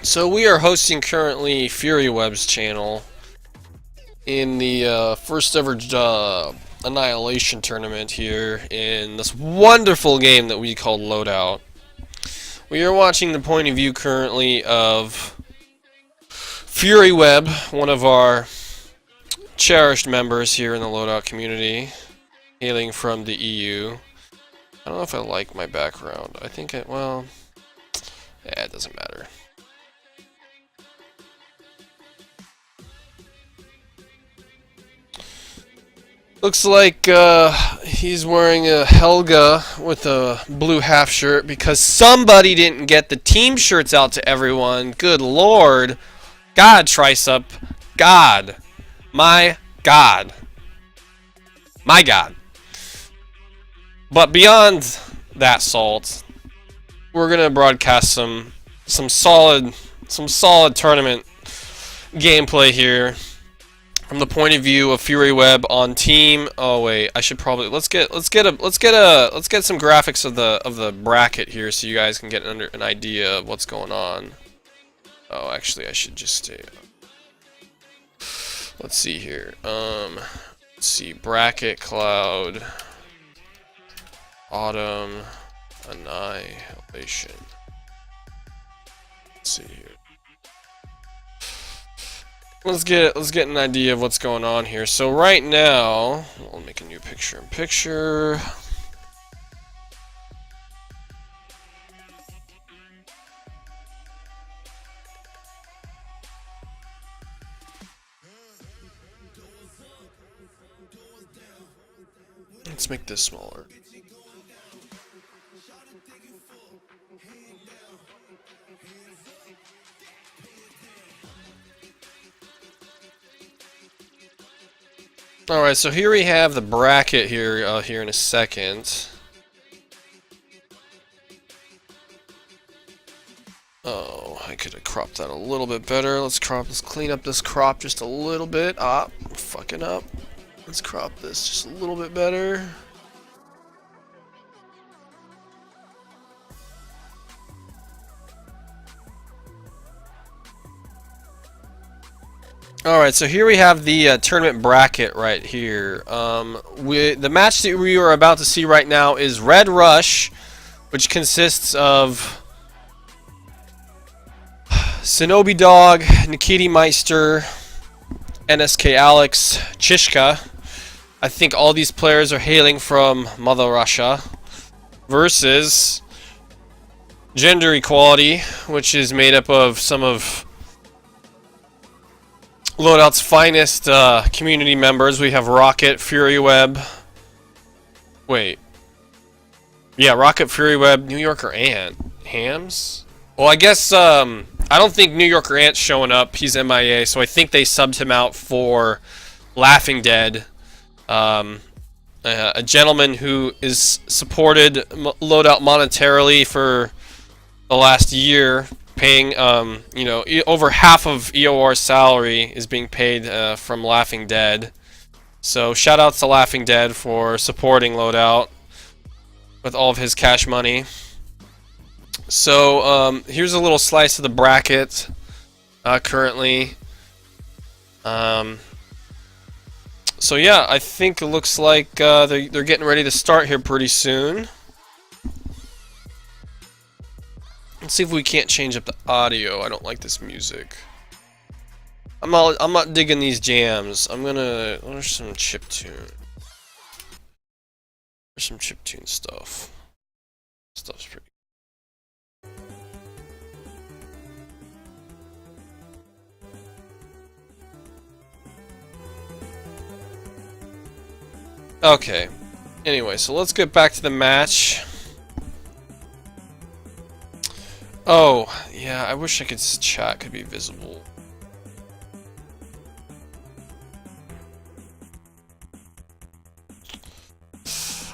So we are hosting currently Fury Web's channel in the first ever Annihilation tournament here in this wonderful game that we call Loadout. We are watching the point of view currently of Fury Web, one of our cherished members here in the Loadout community, hailing from the EU. I don't know if I like my background. I think it, well, yeah, it doesn't matter. Looks like he's wearing a Helga with a blue half shirt because somebody didn't get the team shirts out to everyone. Good lord. God, Trisup. God. My God. My God. But beyond that salt, we're gonna broadcast some solid tournament gameplay here from the point of view of Fury Web on team. Oh wait, I should probably let's get some graphics of the bracket here so you guys can get an idea of what's going on. Oh, actually I should just stay. Let's see here. Let's see, bracket, cloud, autumn, annihilation. Let's see here. Let's get an idea of what's going on here. So right now, I'll make a new picture-in-picture. Let's make this smaller. Alright, so here we have the bracket here, here in a second. Oh, I could have cropped that a little bit better. Let's clean up this crop just a little bit. Ah, I'm fucking up. Let's crop this just a little bit better. Alright, so here we have the tournament bracket right here. The match that we are about to see right now is Red Rush, which consists of Shinobi Dog, Nikiti Meister, NSK Alex, Chishka. I think all these players are hailing from Mother Russia. Versus Gender Equality, which is made up of some of Loadout's finest community members. We have Rocket, Fury Web. Wait. Yeah, Rocket, Fury Web, New Yorker Ant. Hams? Well, I guess, I don't think New Yorker Ant's showing up. He's MIA, so I think they subbed him out for Laughing Dead. A gentleman who is supported Loadout monetarily for the last year. Paying, you know, over half of EOR's salary is being paid from Laughing Dead. So shout out to Laughing Dead for supporting Loadout with all of his cash money. So here's a little slice of the bracket currently. So yeah, I think it looks like they're getting ready to start here pretty soon. Let's see if we can't change up the audio. I don't like this music. I'm not digging these jams. There's some chiptune. There's some chiptune stuff. Stuff's pretty. Okay. Anyway, so let's get back to the match. Oh, yeah, I wish chat could be visible.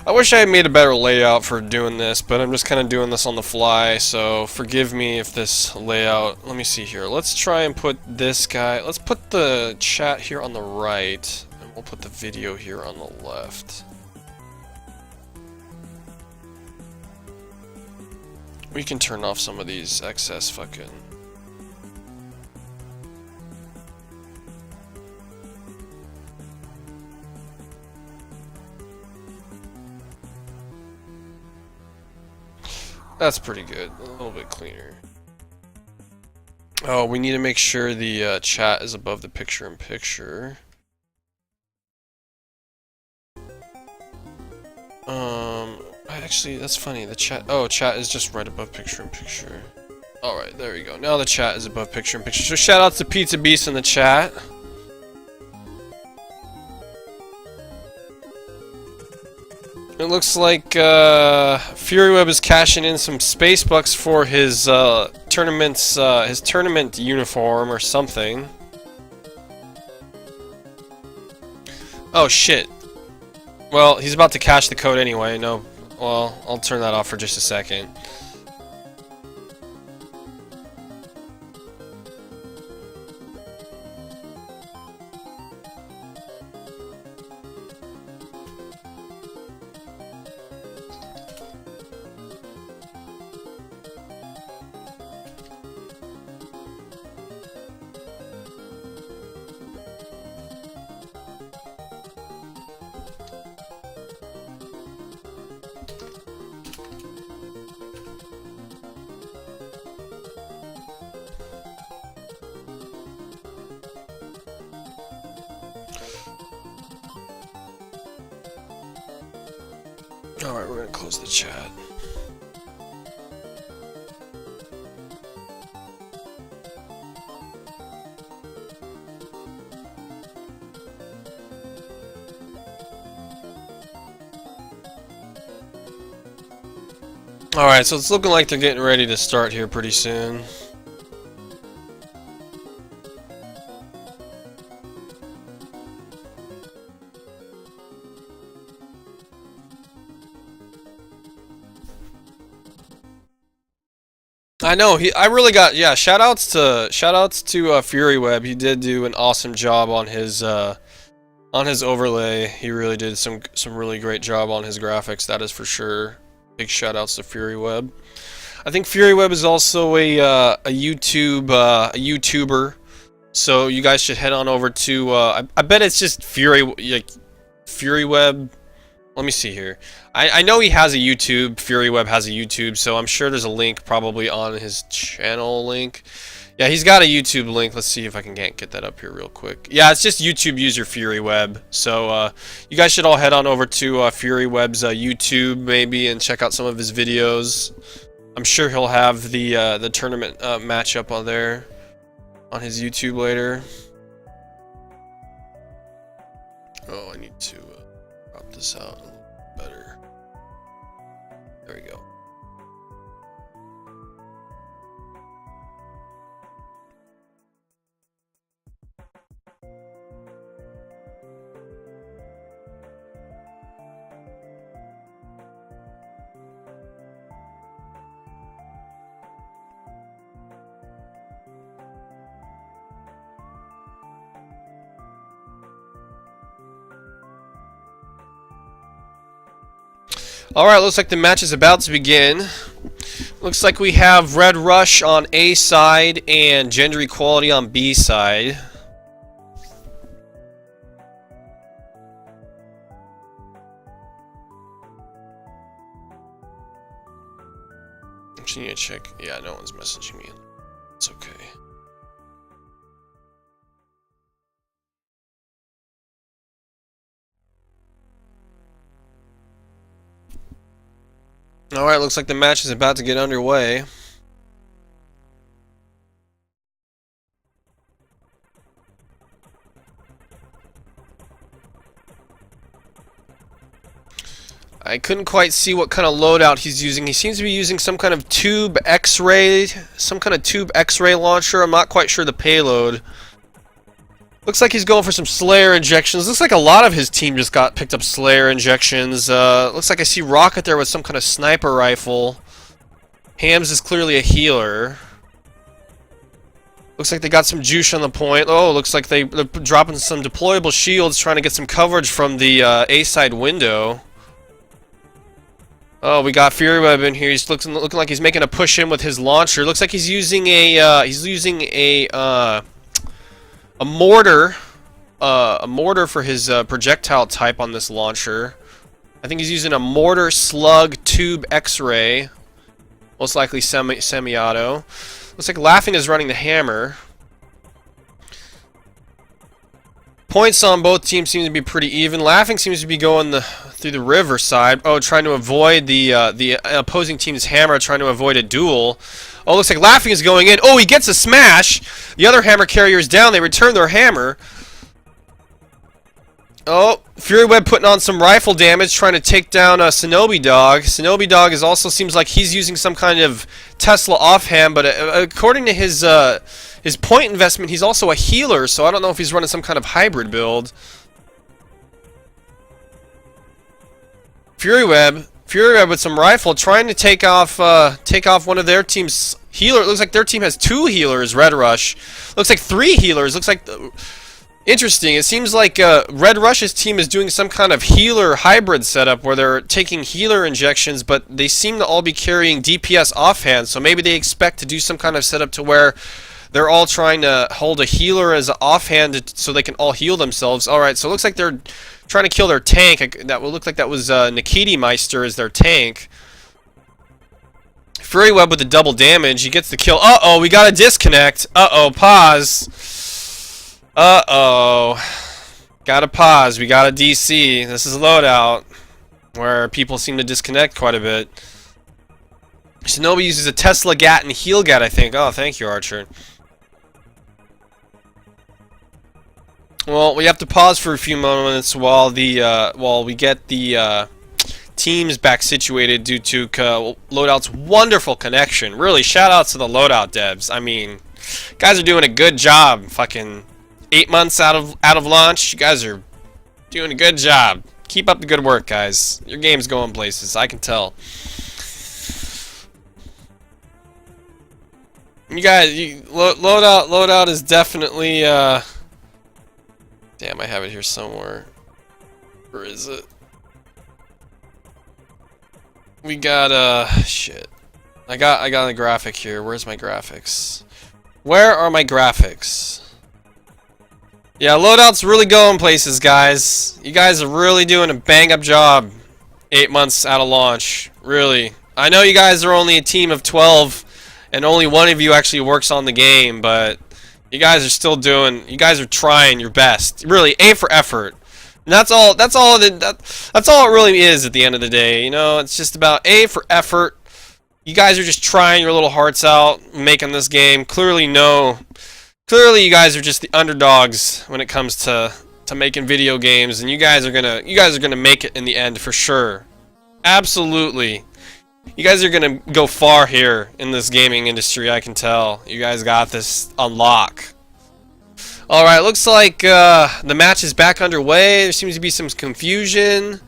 I wish I had made a better layout for doing this, but I'm just kind of doing this on the fly, so forgive me if this layout... Let me see here. Let's try and put this guy... Let's put the chat here on the right, and we'll put the video here on the left. We can turn off some of these excess fucking That's pretty good. A little bit cleaner. Oh, we need to make sure the chat is above the picture-in-picture. Actually, that's funny. The chat. Oh, chat is just right above picture-in-picture. All right, there we go. Now the chat is above picture-in-picture. So shout out to Pizza Beast in the chat. It looks like FuryWeb is cashing in some space bucks for his tournament uniform or something. Oh shit. Well, he's about to cash the code anyway. No, well, I'll turn that off for just a second. Alright, we're gonna close the chat. Alright, so it's looking like they're getting ready to start here pretty soon. I know I really got shoutouts to FuryWeb. He did do an awesome job on his overlay. He really did some really great job on his graphics. That is for sure. Big shoutouts to FuryWeb. I think FuryWeb is also a YouTuber. So you guys should head on over to I bet it's just FuryWeb. Let me see here. I know he has a YouTube. FuryWeb has a YouTube, so I'm sure there's a link probably on his channel link. Yeah, he's got a YouTube link. Let's see if I can get that up here real quick. Yeah, it's just YouTube user FuryWeb. So you guys should all head on over to FuryWeb's YouTube maybe and check out some of his videos. I'm sure he'll have the tournament matchup on there on his YouTube later. Oh, I need to crop this out a little better. There we go. Alright, looks like the match is about to begin. Looks like we have Red Rush on A side and Gender Equality on B side. Actually, need to check. Yeah, no one's messaging me. It's okay. Alright, looks like the match is about to get underway. I couldn't quite see what kind of loadout he's using. He seems to be using some kind of tube X-ray, launcher. I'm not quite sure the payload. Looks like he's going for some Slayer injections. Looks like a lot of his team just picked up Slayer injections. Looks like I see Rocket there with some kind of sniper rifle. Hams is clearly a healer. Looks like they got some juice on the point. Oh, looks like they're dropping some deployable shields, trying to get some coverage from the A-side window. Oh, we got FuryWeb in here. He's looking like he's making a push in with his launcher. Looks like he's using a mortar for his projectile type on this launcher. I think he's using a mortar slug tube X-ray. Most likely semi-auto. Looks like Laughing is running the hammer. Points on both teams seem to be pretty even. Laughing seems to be going through the river side. Oh, trying to avoid the opposing team's hammer, trying to avoid a duel. Oh, looks like Laughing is going in. Oh, he gets a smash. The other hammer carrier is down. They return their hammer. Oh, Fury Web putting on some rifle damage, trying to take down Shinobi Dog. Shinobi Dog also seems like he's using some kind of Tesla offhand, but according to his point investment, he's also a healer, so I don't know if he's running some kind of hybrid build. Fury Web with some rifle, trying to take off one of their team's healer. It looks like their team has 2 healers. Red Rush looks like 3 healers. Looks like interesting. It seems like Red Rush's team is doing some kind of healer hybrid setup where they're taking healer injections, but they seem to all be carrying DPS offhand. So maybe they expect to do some kind of setup to where they're all trying to hold a healer as an offhand so they can all heal themselves. Alright, so it looks like they're trying to kill their tank. That would look like that was Nikiti Meister as their tank. Fury Web with the double damage. He gets the kill. Uh-oh, we got a disconnect. Uh-oh, pause. Uh-oh. Gotta pause. We got a DC. This is a loadout where people seem to disconnect quite a bit. Shinobi uses a Tesla Gat and Heal Gat, I think. Oh, thank you, Archer. Well, we have to pause for a few moments while we get the teams back situated due to Loadout's wonderful connection. Really, shout outs to the Loadout devs. I mean, guys are doing a good job. Fucking 8 months out of launch, you guys are doing a good job. Keep up the good work, guys. Your game's going places. I can tell. You guys, Loadout is definitely. Damn, I have it here somewhere. Where is it? We got shit. I got a graphic here. Where's my graphics? Where are my graphics? Yeah, Loadout's really going places, guys. You guys are really doing a bang-up job. 8 months out of launch. Really. I know you guys are only a team of 12, and only one of you actually works on the game, but you guys are still doing. You guys are trying your best. Really, A for effort. And that's all it really is at the end of the day. You know, it's just about A for effort. You guys are just trying your little hearts out, making this game. Clearly, you guys are just the underdogs when it comes to making video games, and you guys are gonna make it in the end for sure. Absolutely. You guys are gonna go far here in this gaming industry, I can tell. You guys got this on lock. Alright, looks like the match is back underway. There seems to be some confusion.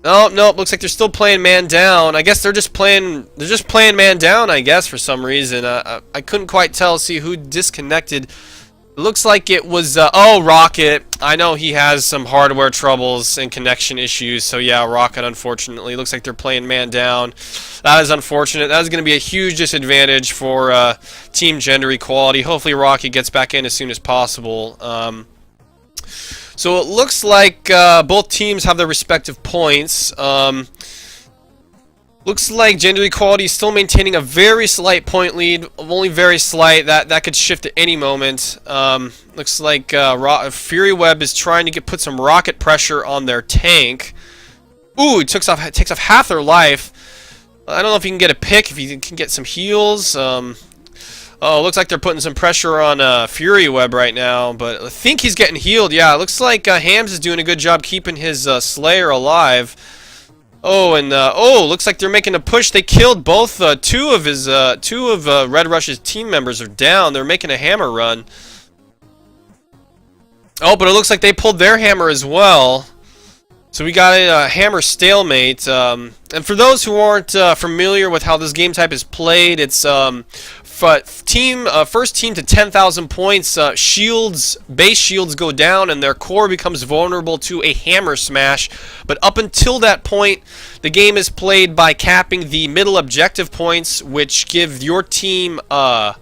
Oh, nope, looks like they're still playing man down. I guess they're just playing man down, I guess, for some reason. I couldn't quite see who disconnected. It looks like it was, oh, Rocket. I know he has some hardware troubles and connection issues, so yeah, Rocket, unfortunately. Looks like they're playing man down. That is unfortunate. That is going to be a huge disadvantage for team gender equality. Hopefully Rocket gets back in as soon as possible. So it looks like both teams have their respective points. Looks like gender equality is still maintaining a very slight point lead, only very slight. That could shift at any moment. Looks like Fury Web is trying to put some rocket pressure on their tank. Ooh, it takes off half their life. I don't know if you can get a pick, if you can get some heals. Oh, looks like they're putting some pressure on Fury Web right now, but I think he's getting healed. Yeah, it looks like Hams is doing a good job keeping his Slayer alive. Oh, and looks like they're making a push. They killed both two of Red Rush's team members are down. They're making a hammer run. Oh, but it looks like they pulled their hammer as well. So we got a hammer stalemate. And for those who aren't familiar with how this game type is played, it's first team to 10,000 points, base shields go down and their core becomes vulnerable to a hammer smash. But up until that point, the game is played by capping the middle objective points, which give your team, I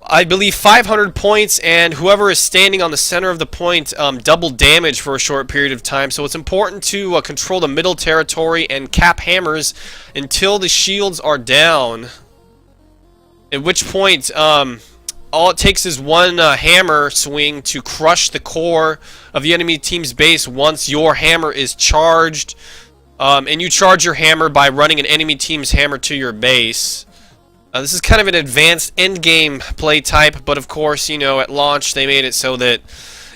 I believe 500 points, and whoever is standing on the center of the point double damage for a short period of time. So it's important to control the middle territory and cap hammers until the shields are down. At which point, all it takes is one hammer swing to crush the core of the enemy team's base once your hammer is charged. And you charge your hammer by running an enemy team's hammer to your base. This is kind of an advanced endgame play type, but of course, you know, at launch they made it so that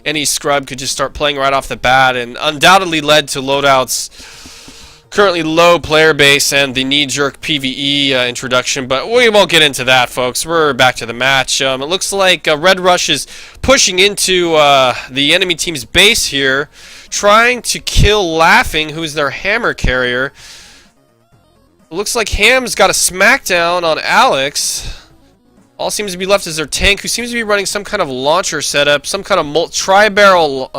any scrub could just start playing right off the bat, and undoubtedly led to loadout's currently low player base and the knee-jerk PvE introduction, but we won't get into that, folks. We're back to the match. It looks like Red Rush is pushing into the enemy team's base here, trying to kill Laughing, who's their hammer carrier. Looks like Ham's got a smackdown on Alex. All seems to be left is their tank, who seems to be running some kind of launcher setup, some kind of tri-barrel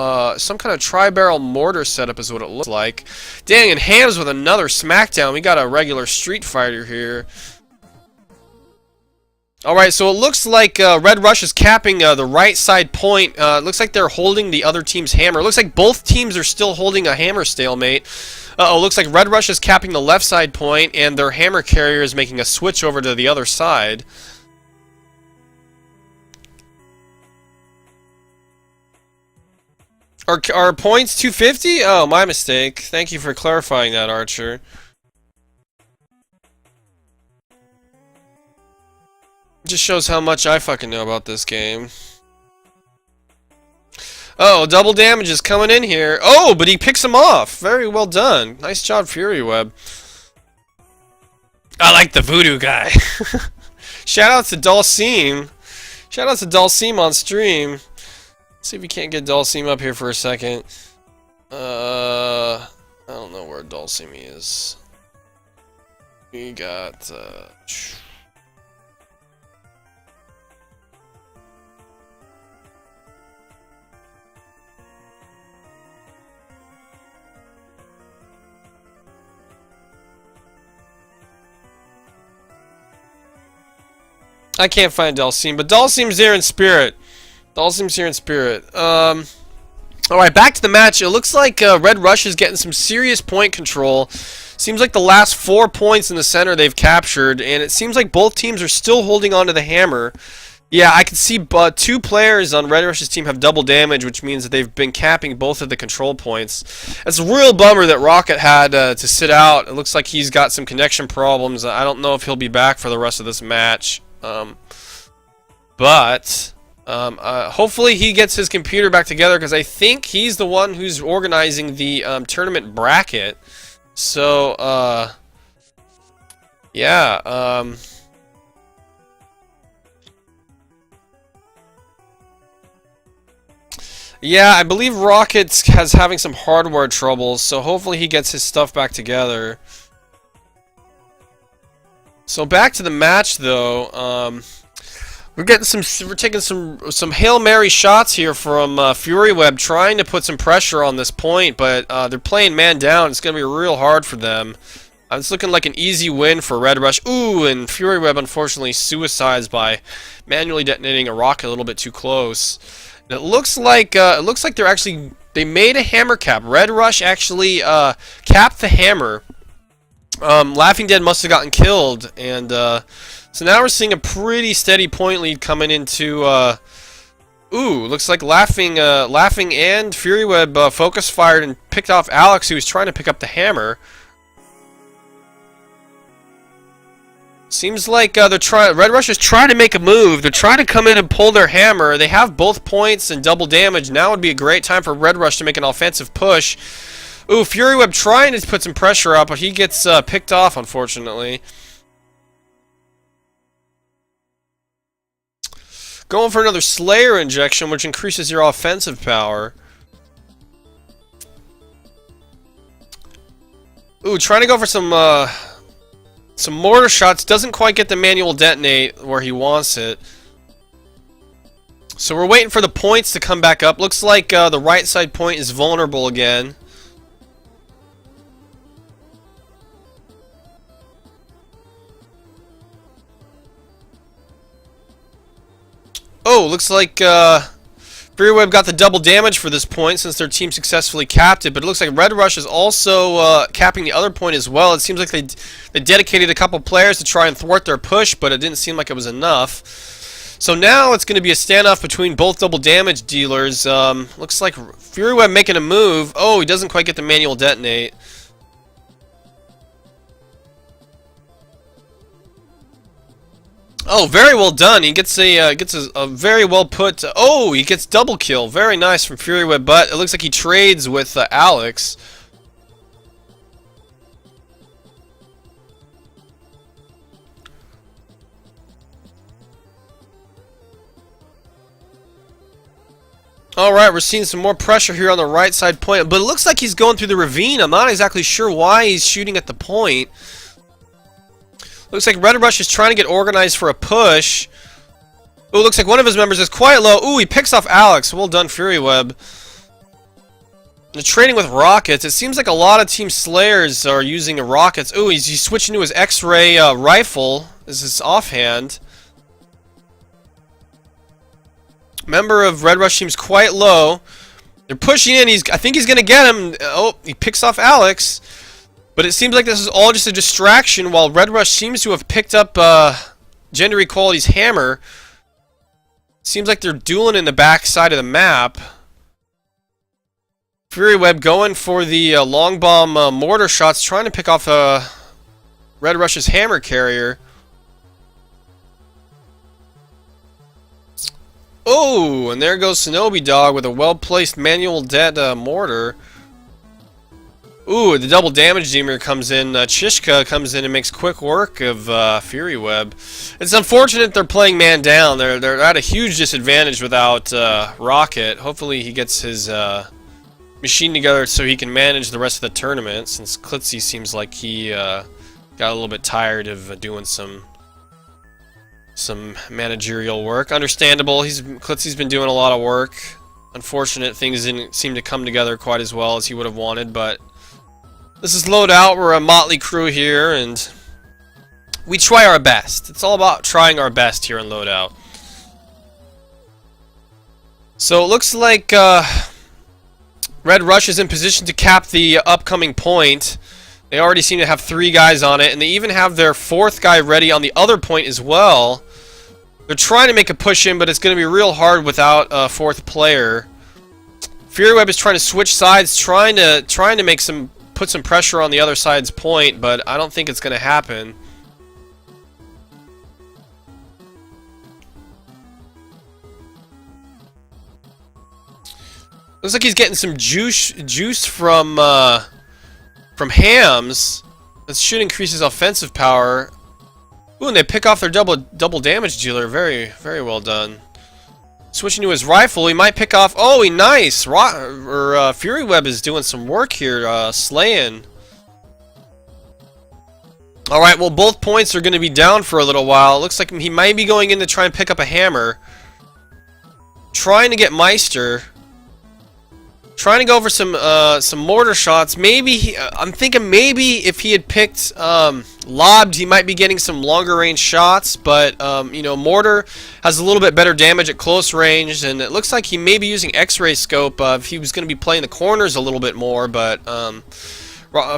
mortar setup is what it looks like. Dang, and Ham's with another smackdown. We got a regular Street Fighter here. Alright, so it looks like Red Rush is capping the right side point. It looks like they're holding the other team's hammer. It looks like both teams are still holding a hammer stalemate. Uh-oh, looks like Red Rush is capping the left side point, and their hammer carrier is making a switch over to the other side. Are points 250? Oh, my mistake. Thank you for clarifying that, Archer. Just shows how much I fucking know about this game. Oh, double damage is coming in here. Oh, but he picks him off. Very well done. Nice job, Fury Web. I like the voodoo guy. Shout out to Dalsim. Shout out to Dalsim on stream. Let's see if we can't get Dalsim up here for a second. I don't know where Dalsim is. We got I can't find Dalsim, but Dalsim's there in spirit. Dalsim's here in spirit. Alright, back to the match. It looks like Red Rush is getting some serious point control. Seems like the last 4 points in the center they've captured, and it seems like both teams are still holding on to the hammer. Yeah, I can see 2 players on Red Rush's team have double damage, which means that they've been capping both of the control points. It's a real bummer that Rocket had to sit out. It looks like he's got some connection problems. I don't know if he'll be back for the rest of this match. Hopefully he gets his computer back together, because I think he's the one who's organizing the tournament bracket. So, yeah, yeah, I believe Rockets has having some hardware troubles, so hopefully he gets his stuff back together. So back to the match, though. We're taking some Hail Mary shots here from Fury Web, trying to put some pressure on this point, but they're playing man down. It's going to be real hard for them. It's looking like an easy win for Red Rush. Ooh, and Fury Web unfortunately suicides by manually detonating a rocket a little bit too close. And it looks like they made a hammer cap. Red Rush actually capped the hammer. Laughing Dead must have gotten killed, and so now we're seeing a pretty steady point lead coming into. Ooh, looks like Laughing and Fury Web focus fired and picked off Alex, who was trying to pick up the hammer. Seems like Red Rush is trying to make a move. They're trying to come in and pull their hammer. They have both points and double damage. Now would be a great time for Red Rush to make an offensive push. Ooh, Fury Web trying to put some pressure up, but he gets picked off, unfortunately. Going for another Slayer injection, which increases your offensive power. Ooh, trying to go for some mortar shots. Doesn't quite get the manual detonate where he wants it. So we're waiting for the points to come back up. Looks like the right side point is vulnerable again. Oh, looks like Fury Web got the double damage for this point since their team successfully capped it, but it looks like Red Rush is also capping the other point as well. It seems like they dedicated a couple players to try and thwart their push, but it didn't seem like it was enough. So now it's going to be a standoff between both double damage dealers. Looks like Fury Web making a move. Oh, he doesn't quite get the manual detonate. Oh, very well done. He gets a very well put. Oh, he gets double kill. Very nice from Fury Web, but it looks like he trades with Alex. Alright, we're seeing some more pressure here on the right side point, but it looks like he's going through the ravine. I'm not exactly sure why he's shooting at the point. Looks like Red Rush is trying to get organized for a push. Ooh, looks like one of his members is quite low. Ooh, he picks off Alex. Well done, Fury Web. They're trading with rockets. It seems like a lot of Team Slayers are using rockets. Ooh, he's switching to his X-ray rifle. This is offhand. Member of Red Rush seems quite low. They're pushing in. I think he's going to get him. Oh, he picks off Alex. But it seems like this is all just a distraction while Red Rush seems to have picked up Gender Equality's hammer. Seems like they're dueling in the back side of the map. Fury Web going for the long bomb mortar shots, trying to pick off Red Rush's hammer carrier. Oh, and there goes Shinobi Dog with a well-placed manual dead mortar. Ooh, the double damage dealer comes in. Chishka comes in and makes quick work of Fury Web. It's unfortunate they're playing man down. They're at a huge disadvantage without Rocket. Hopefully he gets his machine together so he can manage the rest of the tournament, since Klitzy seems like he got a little bit tired of doing some managerial work. Understandable. Klitzy's been doing a lot of work. Unfortunate things didn't seem to come together quite as well as he would have wanted, but this is Loadout. We're a motley crew here, and we try our best. It's all about trying our best here in Loadout. So it looks like Red Rush is in position to cap the upcoming point. They already seem to have 3 guys on it, and they even have their 4th guy ready on the other point as well. They're trying to make a push in, but it's going to be real hard without a 4th player. Fury Web is trying to switch sides, trying to make put some pressure on the other side's point, but I don't think it's going to happen. Looks like he's getting some juice from Hams. That should increase his offensive power. Ooh, and they pick off their double damage dealer. Very, very well done. Switching to his rifle, he might pick off. Oh, nice! Fury Web is doing some work here, slaying. All right, well, both points are going to be down for a little while. It looks like he might be going in to try and pick up a hammer. Trying to get Meister. Trying to go for some mortar shots. Maybe I'm thinking maybe if he had picked lobbed, he might be getting some longer range shots. But you know, mortar has a little bit better damage at close range, and it looks like he may be using X-ray scope if he was going to be playing the corners a little bit more. But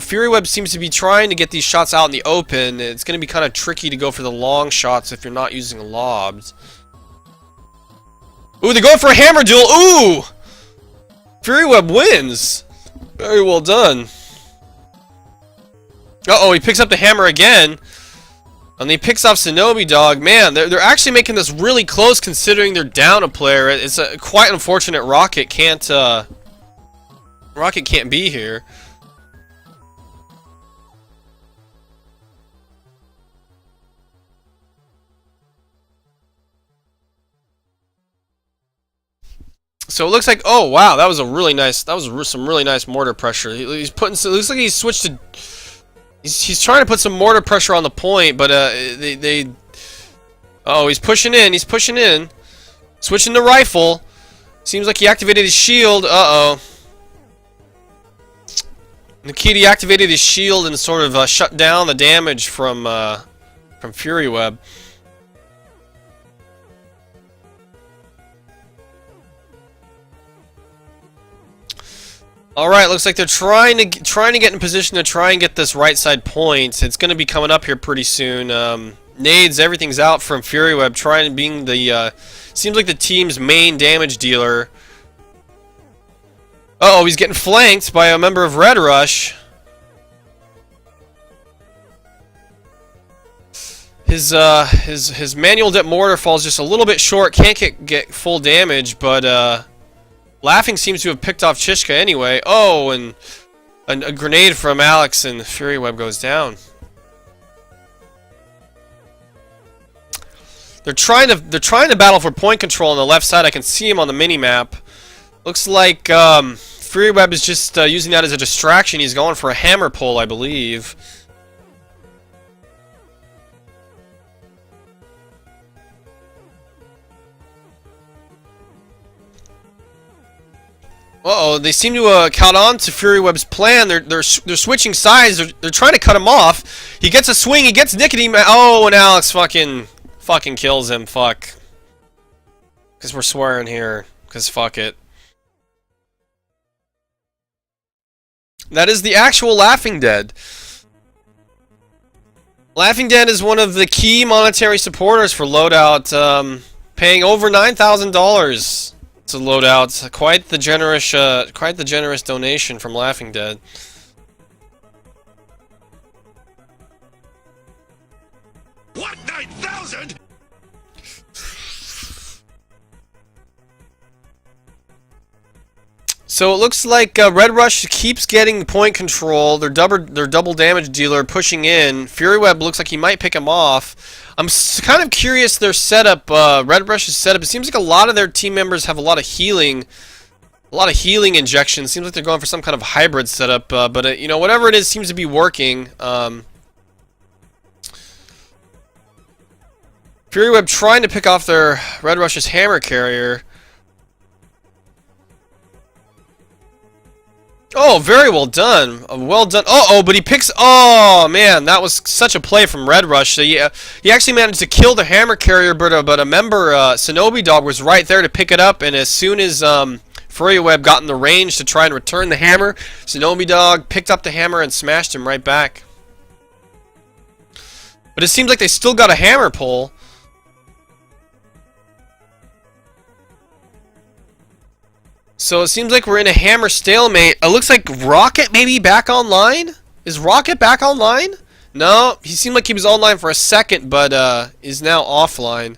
Fury Web seems to be trying to get these shots out in the open. It's going to be kind of tricky to go for the long shots if you're not using lobs. Ooh, they're going for a hammer duel. Ooh! Fury Web wins. Very well done. Uh-oh, he picks up the hammer again. And he picks off Shinobi Dog. Man, they're actually making this really close considering they're down a player. It's quite unfortunate Rocket can't be here. So it looks like, oh wow, that was some really nice mortar pressure. He's putting, it looks like he's switched to, he's trying to put some mortar pressure on the point, but oh, he's pushing in, switching to rifle. Seems like he activated his shield. Uh-oh. Nikita activated his shield and sort of shut down the damage from Fury Web. All right, looks like they're trying to get in position to try and get this right side point. It's going to be coming up here pretty soon. Nades, everything's out from Fury Web, trying being the seems like the team's main damage dealer. Uh-oh, he's getting flanked by a member of Red Rush. His manual dip mortar falls just a little bit short. Can't get full damage, but Laughing seems to have picked off Chishka anyway. Oh, and a grenade from Alex, and Fury Web goes down. They're trying to battle for point control on the left side. I can see him on the mini map. Looks like Fury Web is just using that as a distraction. He's going for a hammer pull, I believe. Uh-oh, they seem to count on to Fury Web's plan. They're switching sides. They're trying to cut him off. He gets a swing. He gets Nickety. Oh, and Alex fucking kills him. Fuck. Because we're swearing here. Because fuck it. That is the actual Laughing Dead. Laughing Dead is one of the key monetary supporters for Loadout, paying over $9,000 to Loadout. Quite the generous donation from Laughing Dead. What, 9,000? So it looks like Red Rush keeps getting point control. Their double damage dealer pushing in. Fury Web looks like he might pick him off. I'm kind of curious their setup. Red Rush's setup. It seems like a lot of their team members have a lot of healing injections. Seems like they're going for some kind of hybrid setup. But you know, whatever it is, seems to be working. Fury Web trying to pick off their Red Rush's hammer carrier. Oh, very well done. Well done. Uh-oh, but he picks... Oh, man, that was such a play from Red Rush. So he actually managed to kill the hammer carrier, but a member, Shinobi Dog, was right there to pick it up, and as soon as Fury Web got in the range to try and return the hammer, Shinobi Dog picked up the hammer and smashed him right back. But it seems like they still got a hammer pull. So it seems like we're in a hammer stalemate. It looks like Rocket maybe back online? Is Rocket back online? No, he seemed like he was online for a second, but is now offline.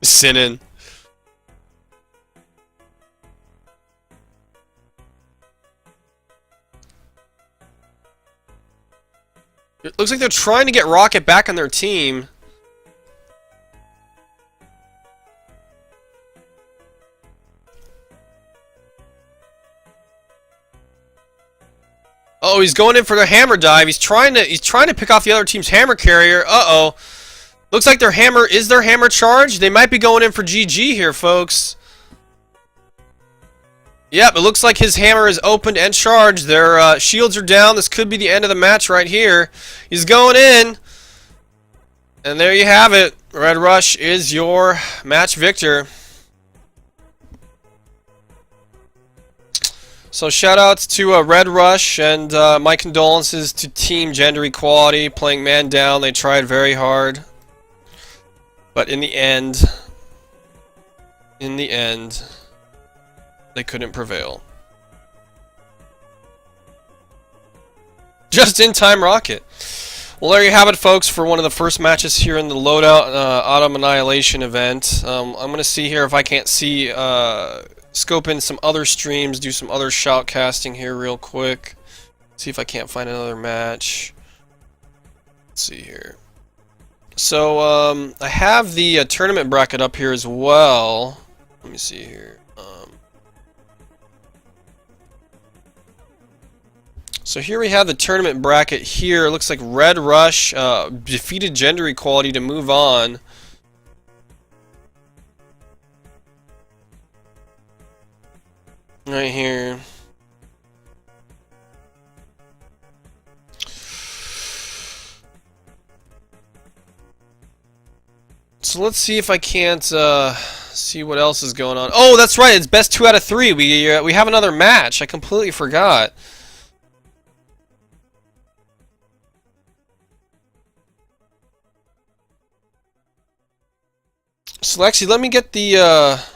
Sinning. It looks like they're trying to get Rocket back on their team. Oh, he's going in for the hammer dive. He's trying to pick off the other team's hammer carrier. Uh-oh. Looks like their hammer charged? They might be going in for GG here, folks. Yep, it looks like his hammer is opened and charged. Their shields are down. This could be the end of the match right here. He's going in. And there you have it. Red Rush is your match victor. So shoutouts to Red Rush, and my condolences to Team Gender Equality playing man down. They tried very hard, but in the end, they couldn't prevail. Just in time, Rocket. Well, there you have it, folks, for one of the first matches here in the Loadout Autumn Annihilation event. I'm going to see here if I can't see... scope in some other streams, do some other shoutcasting here real quick. See if I can't find another match. Let's see here. So, I have the tournament bracket up here as well. Let me see here. So here we have the tournament bracket here. It looks like Red Rush defeated Gender Equality to move on. Right here. So let's see if I can't see what else is going on. Oh, that's right. It's best 2 out of 3. We have another match. I completely forgot. So actually, let me get the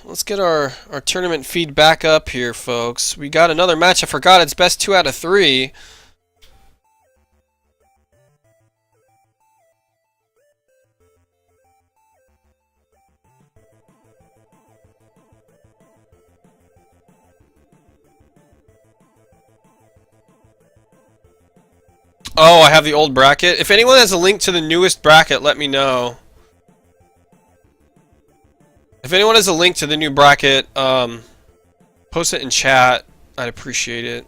let's get our tournament feed back up here, folks. We got another match. I forgot it's best 2 out of 3. Oh, I have the old bracket. If anyone has a link to the newest bracket, let me know. If anyone has a link to the new bracket, post it in chat. I'd appreciate it.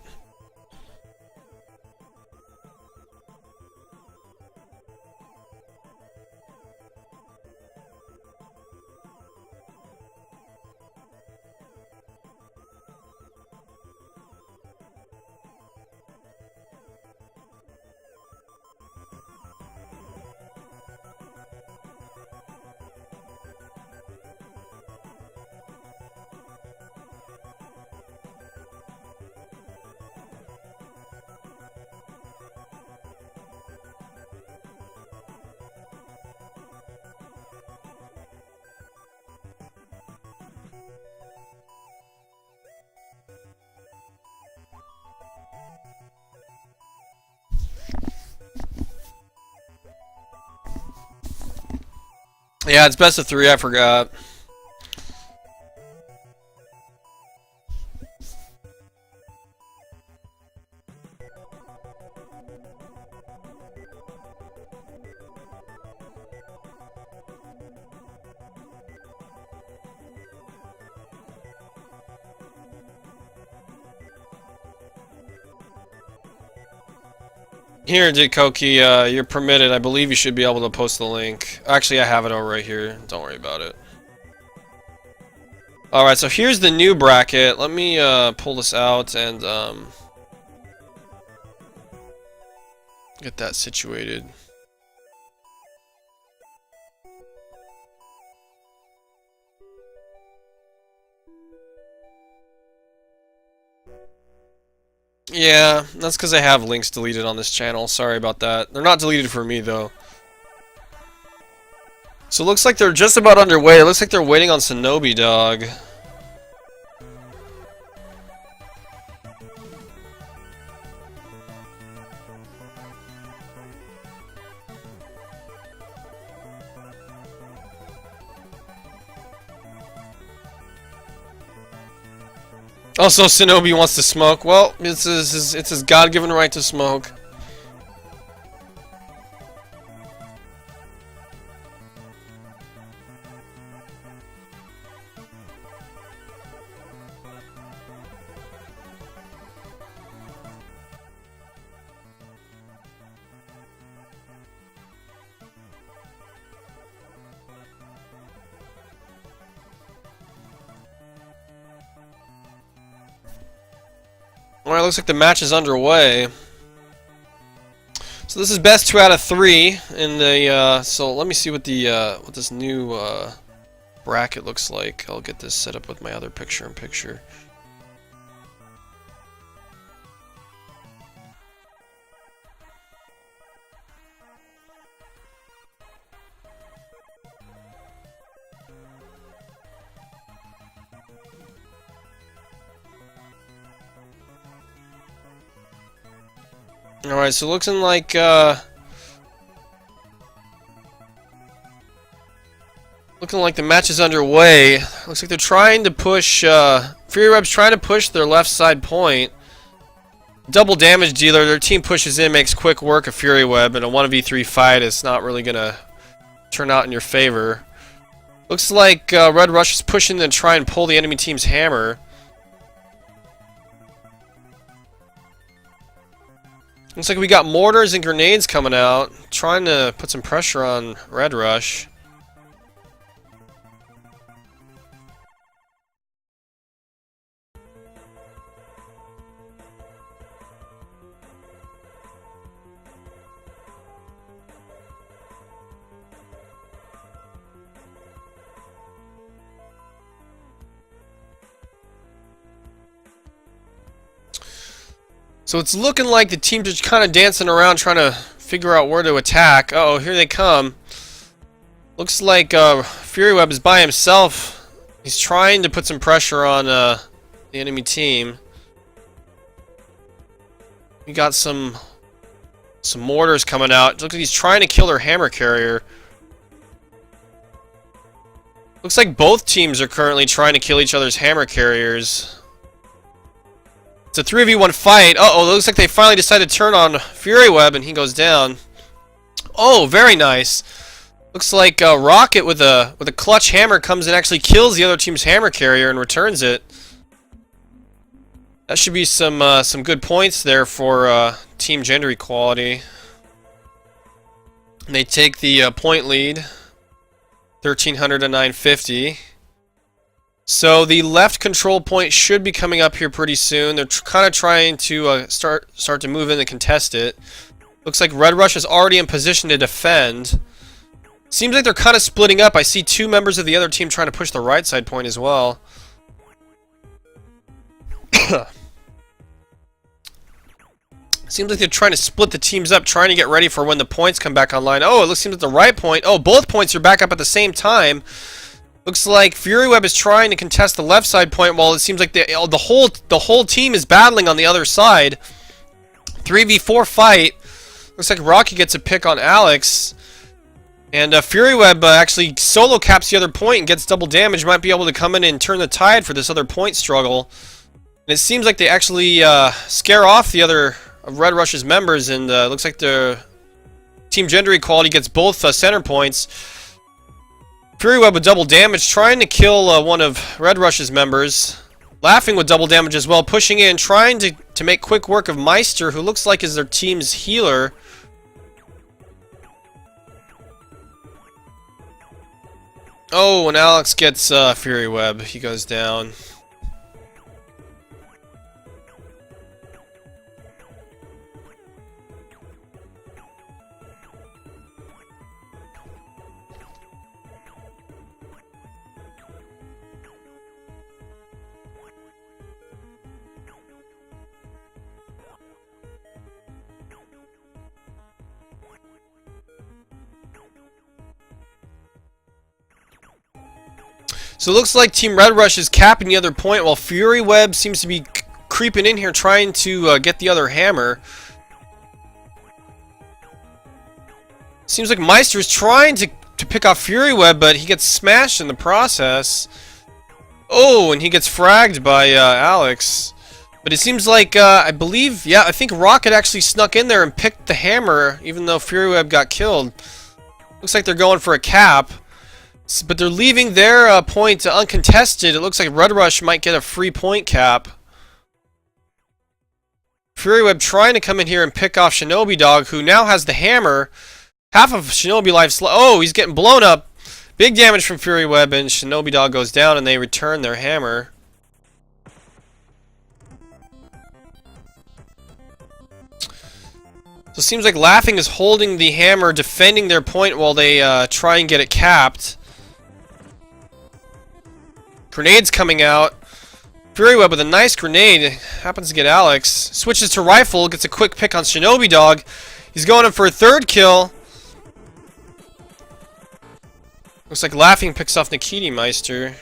Yeah, it's best of 3. I forgot. Here, Jikoki, you're permitted. I believe you should be able to post the link. Actually, I have it all right here. Don't worry about it. Alright, so here's the new bracket. Let me pull this out and get that situated. Yeah, that's because I have links deleted on this channel. Sorry about that. They're not deleted for me, though. So it looks like they're just about underway. It looks like they're waiting on Shinobi Dog. Also, Shinobi wants to smoke. Well, it's his God-given right to smoke. Alright, looks like the match is underway. So this is best 2 out of 3 in the so let me see what the what this new bracket looks like. I'll get this set up with my other picture-in-picture. Alright, so looking like the match is underway. Looks like they're trying to push Fury Web's trying to push their left side point. Double damage dealer, their team pushes in, makes quick work of Fury Web, and a 1v3 fight is not really gonna turn out in your favor. Looks like Red Rush is pushing to try and pull the enemy team's hammer. Looks like we got mortars and grenades coming out, trying to put some pressure on Red Rush. So it's looking like the team's just kind of dancing around trying to figure out where to attack. Uh oh, here they come. Looks like Fury Web is by himself. He's trying to put some pressure on the enemy team. We got some mortars coming out. It looks like he's trying to kill their hammer carrier. Looks like both teams are currently trying to kill each other's hammer carriers. It's a 3v1 fight. Uh-oh, looks like they finally decided to turn on Fury Web and he goes down. Oh, very nice. Looks like Rocket with a clutch hammer comes and actually kills the other team's hammer carrier and returns it. That should be some good points there for team gender equality. And they take the point lead, 1300 to 950. So the left control point should be coming up here pretty soon. They're kind of trying to start to move in and contest it. Looks like Red Rush is already in position to defend. Seems like they're kind of splitting up. I see two members of the other team trying to push the right side point as well. Seems like they're trying to split the teams up, trying to get ready for when the points come back online. Oh, it seems like the right point. Oh, both points are back up at the same time. Looks like Fury Web is trying to contest the left side point while it seems like the whole team is battling on the other side. 3v4 fight. Looks like Rocky gets a pick on Alex. And Fury Web actually solo caps the other point and gets double damage. Might be able to come in and turn the tide for this other point struggle. And it seems like they actually scare off the other Red Rush's members. And looks like the team gender equality gets both center points. Fury Web with double damage, trying to kill one of Red Rush's members. Laughing with double damage as well, pushing in, trying to make quick work of Meister, who looks like is their team's healer. Oh, and Alex gets Fury Web. He goes down. So it looks like Team Red Rush is capping the other point while Fury Web seems to be creeping in here trying to get the other hammer. Seems like Meister is trying to pick off Fury Web, but he gets smashed in the process. Oh, and he gets fragged by Alex. But it seems like, I think Rocket actually snuck in there and picked the hammer, even though Fury Web got killed. Looks like they're going for a cap. But they're leaving their point uncontested. It looks like Red Rush might get a free point cap. Fury Web trying to come in here and pick off Shinobi Dog, who now has the hammer. Half of Shinobi Life's... Oh, he's getting blown up. Big damage from Fury Web, and Shinobi Dog goes down, and they return their hammer. So it seems like Laughing is holding the hammer, defending their point while they try and get it capped. Grenade's coming out. Fury Web with a nice grenade. Happens to get Alex. Switches to rifle. Gets a quick pick on Shinobi Dog. He's going in for a third kill. Looks like Laughing picks off Nikiti Meister.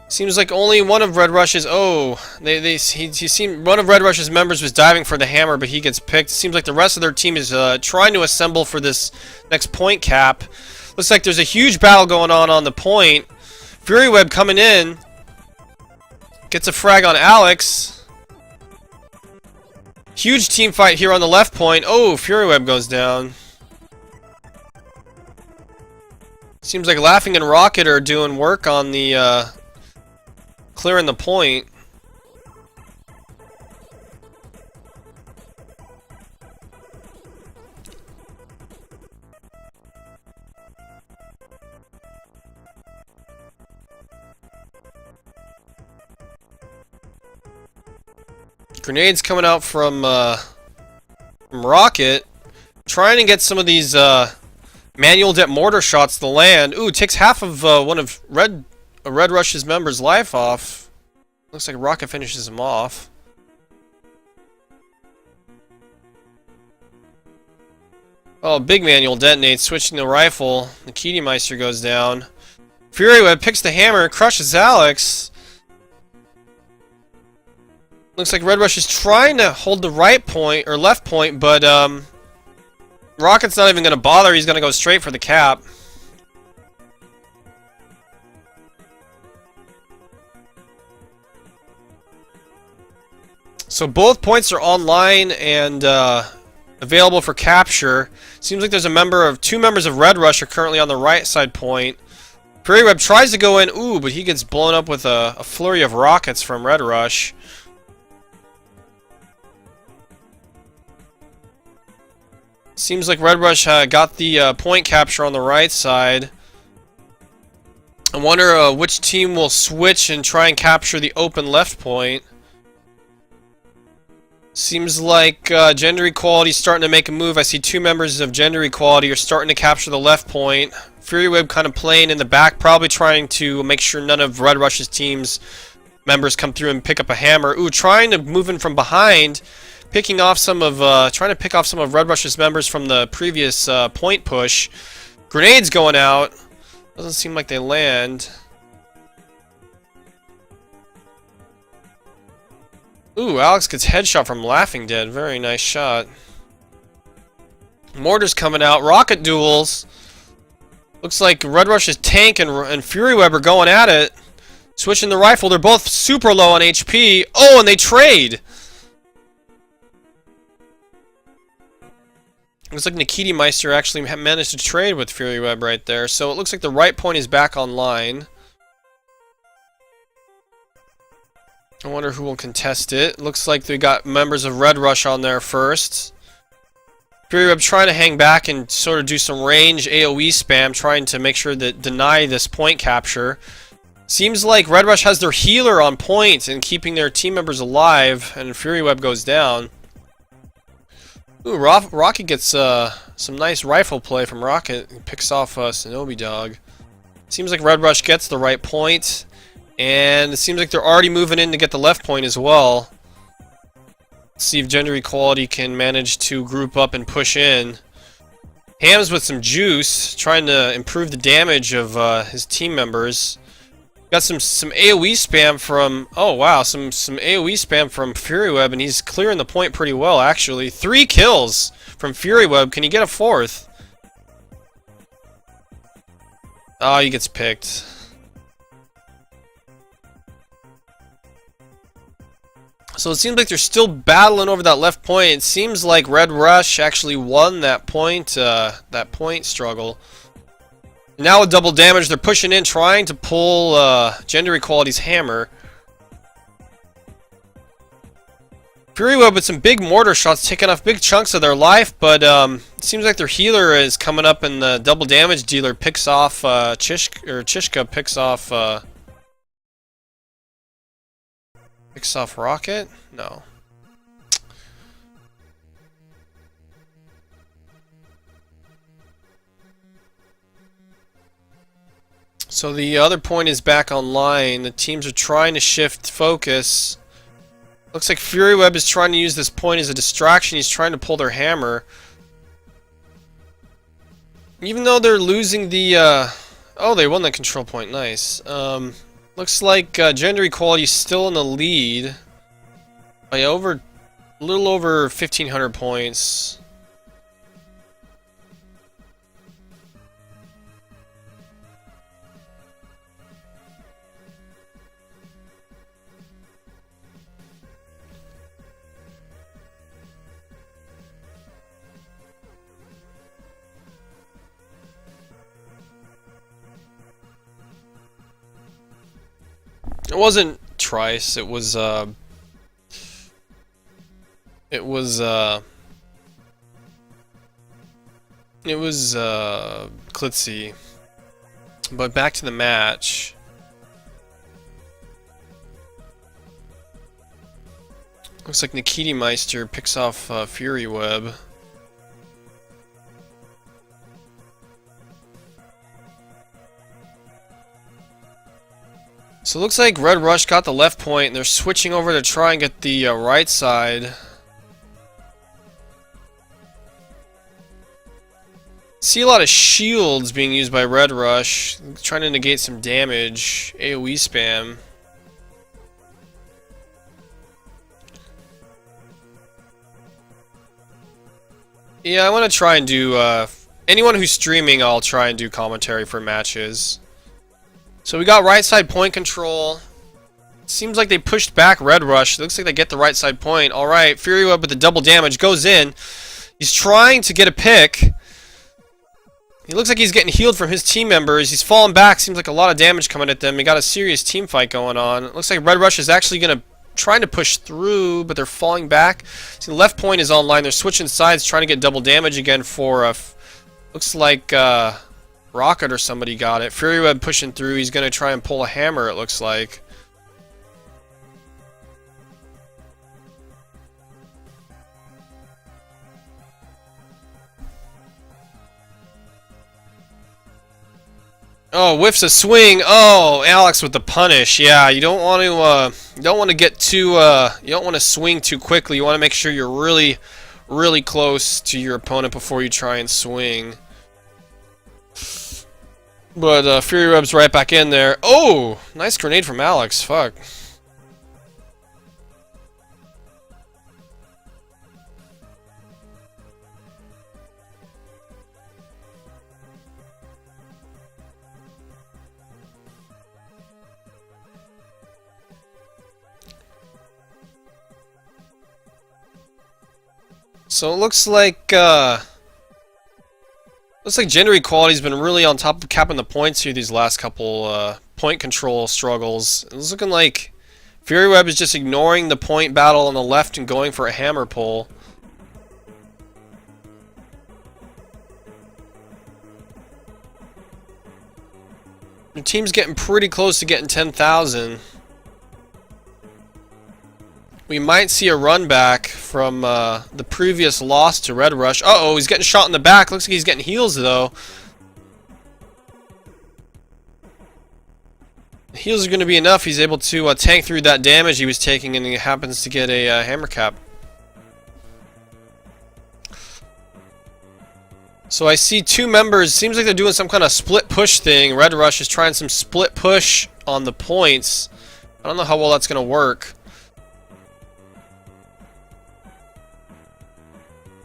Seems like only one of Red Rush's... Oh, he seemed one of Red Rush's members was diving for the hammer, but he gets picked. Seems like the rest of their team is trying to assemble for this next point cap. Looks like there's a huge battle going on the point. Fury Web coming in. Gets a frag on Alex. Huge team fight here on the left point. Oh, Fury Web goes down. Seems like Laughing and Rocket are doing work on the clearing the point. Grenades coming out from Rocket, trying to get some of these manual depth mortar shots to land. Ooh, takes half of one of Red Rush's members' life off. Looks like Rocket finishes him off. Oh, big manual detonates, switching the rifle. The Nikita Meister goes down. Fury Web picks the hammer, crushes Alex. Looks like Red Rush is trying to hold the right point, or left point, but Rocket's not even going to bother. He's going to go straight for the cap. So both points are online and available for capture. Seems like there's two members of Red Rush are currently on the right side point. Fury Web tries to go in, ooh, but he gets blown up with a flurry of rockets from Red Rush. Seems like Red Rush got the point capture on the right side. I wonder which team will switch and try and capture the open left point. Seems like Gender Equality is starting to make a move. I see two members of Gender Equality are starting to capture the left point. Fury Web kind of playing in the back, probably trying to make sure none of Red Rush's team's members come through and pick up a hammer. Ooh, trying to move in from behind, picking off some of, trying to pick off some of Red Rush's members from the previous point push. Grenades going out. Doesn't seem like they land. Ooh, Alex gets headshot from Laughing Dead. Very nice shot. Mortar's coming out. Rocket duels. Looks like Red Rush's tank and Fury Web are going at it. Switching the rifle. They're both super low on HP. Oh, and they trade. Looks like Nikita Meister actually managed to trade with Fury Web right there. So it looks like the right point is back online. I wonder who will contest it. Looks like they got members of Red Rush on there first. Fury Web trying to hang back and sort of do some range AoE spam, trying to make sure that deny this point capture. Seems like Red Rush has their healer on point and keeping their team members alive, and Fury Web goes down. Ooh, Rocket gets some nice rifle play from Rocket. He picks off Shinobi Dog. Seems like Red Rush gets the right point. And it seems like they're already moving in to get the left point as well. Let's see if Gender Equality can manage to group up and push in. Ham's with some juice, trying to improve the damage of his team members. Got some AoE spam from... Oh, wow. Some AoE spam from Fury Web, and he's clearing the point pretty well, actually. 3 kills from Fury Web. Can he get a 4th? Oh, he gets picked. So it seems like they're still battling over that left point. It seems like Red Rush actually won that point struggle. Now with double damage, they're pushing in, trying to pull Gender Equality's hammer. Fury Web with some big mortar shots, taking off big chunks of their life, but it seems like their healer is coming up, and the double damage dealer picks off Chishka picks off Rocket? No. So the other point is back online. The teams are trying to shift focus. Looks like Fury Web is trying to use this point as a distraction. He's trying to pull their hammer. Even though they're losing the... Oh, they won the control point. Nice. Looks like Gender Equality is still in the lead by a little over 1,500 points. It wasn't Trice, it was Klitzy. But back to the match. Looks like Nikita Meister picks off Fury Web. So it looks like Red Rush got the left point, and they're switching over to try and get the right side. See a lot of shields being used by Red Rush, trying to negate some damage. AoE spam. Yeah, I want to try and do, anyone who's streaming, I'll try and do commentary for matches. So we got right side point control. Seems like they pushed back Red Rush. Looks like they get the right side point. Alright, Fury Web with the double damage goes in. He's trying to get a pick. He looks like he's getting healed from his team members. He's falling back. Seems like a lot of damage coming at them. We got a serious team fight going on. It looks like Red Rush is actually going to trying to push through, but they're falling back. See, the left point is online. They're switching sides, trying to get double damage again for looks like Rocket or somebody got it. Fury Web pushing through. He's going to try and pull a hammer, it looks like. Oh, whiffs a swing. Oh, Alex with the punish. Yeah, you don't want to get too you don't want to swing too quickly. You want to make sure you're really close to your opponent before you try and swing. But Fury Web's right back in there. Oh, nice grenade from Alex. Fuck. So it looks like gender equality's been really on top of capping the points here these last couple point control struggles. It's looking like Fury Web is just ignoring the point battle on the left and going for a hammer pull. Your team's getting pretty close to getting 10,000. We might see a run back from the previous loss to Red Rush. Uh-oh, he's getting shot in the back. Looks like he's getting heals, though. Heals are going to be enough. He's able to tank through that damage he was taking, and he happens to get a hammer cap. So I see two members. Seems like they're doing some kind of split push thing. Red Rush is trying some split push on the points. I don't know how well that's going to work.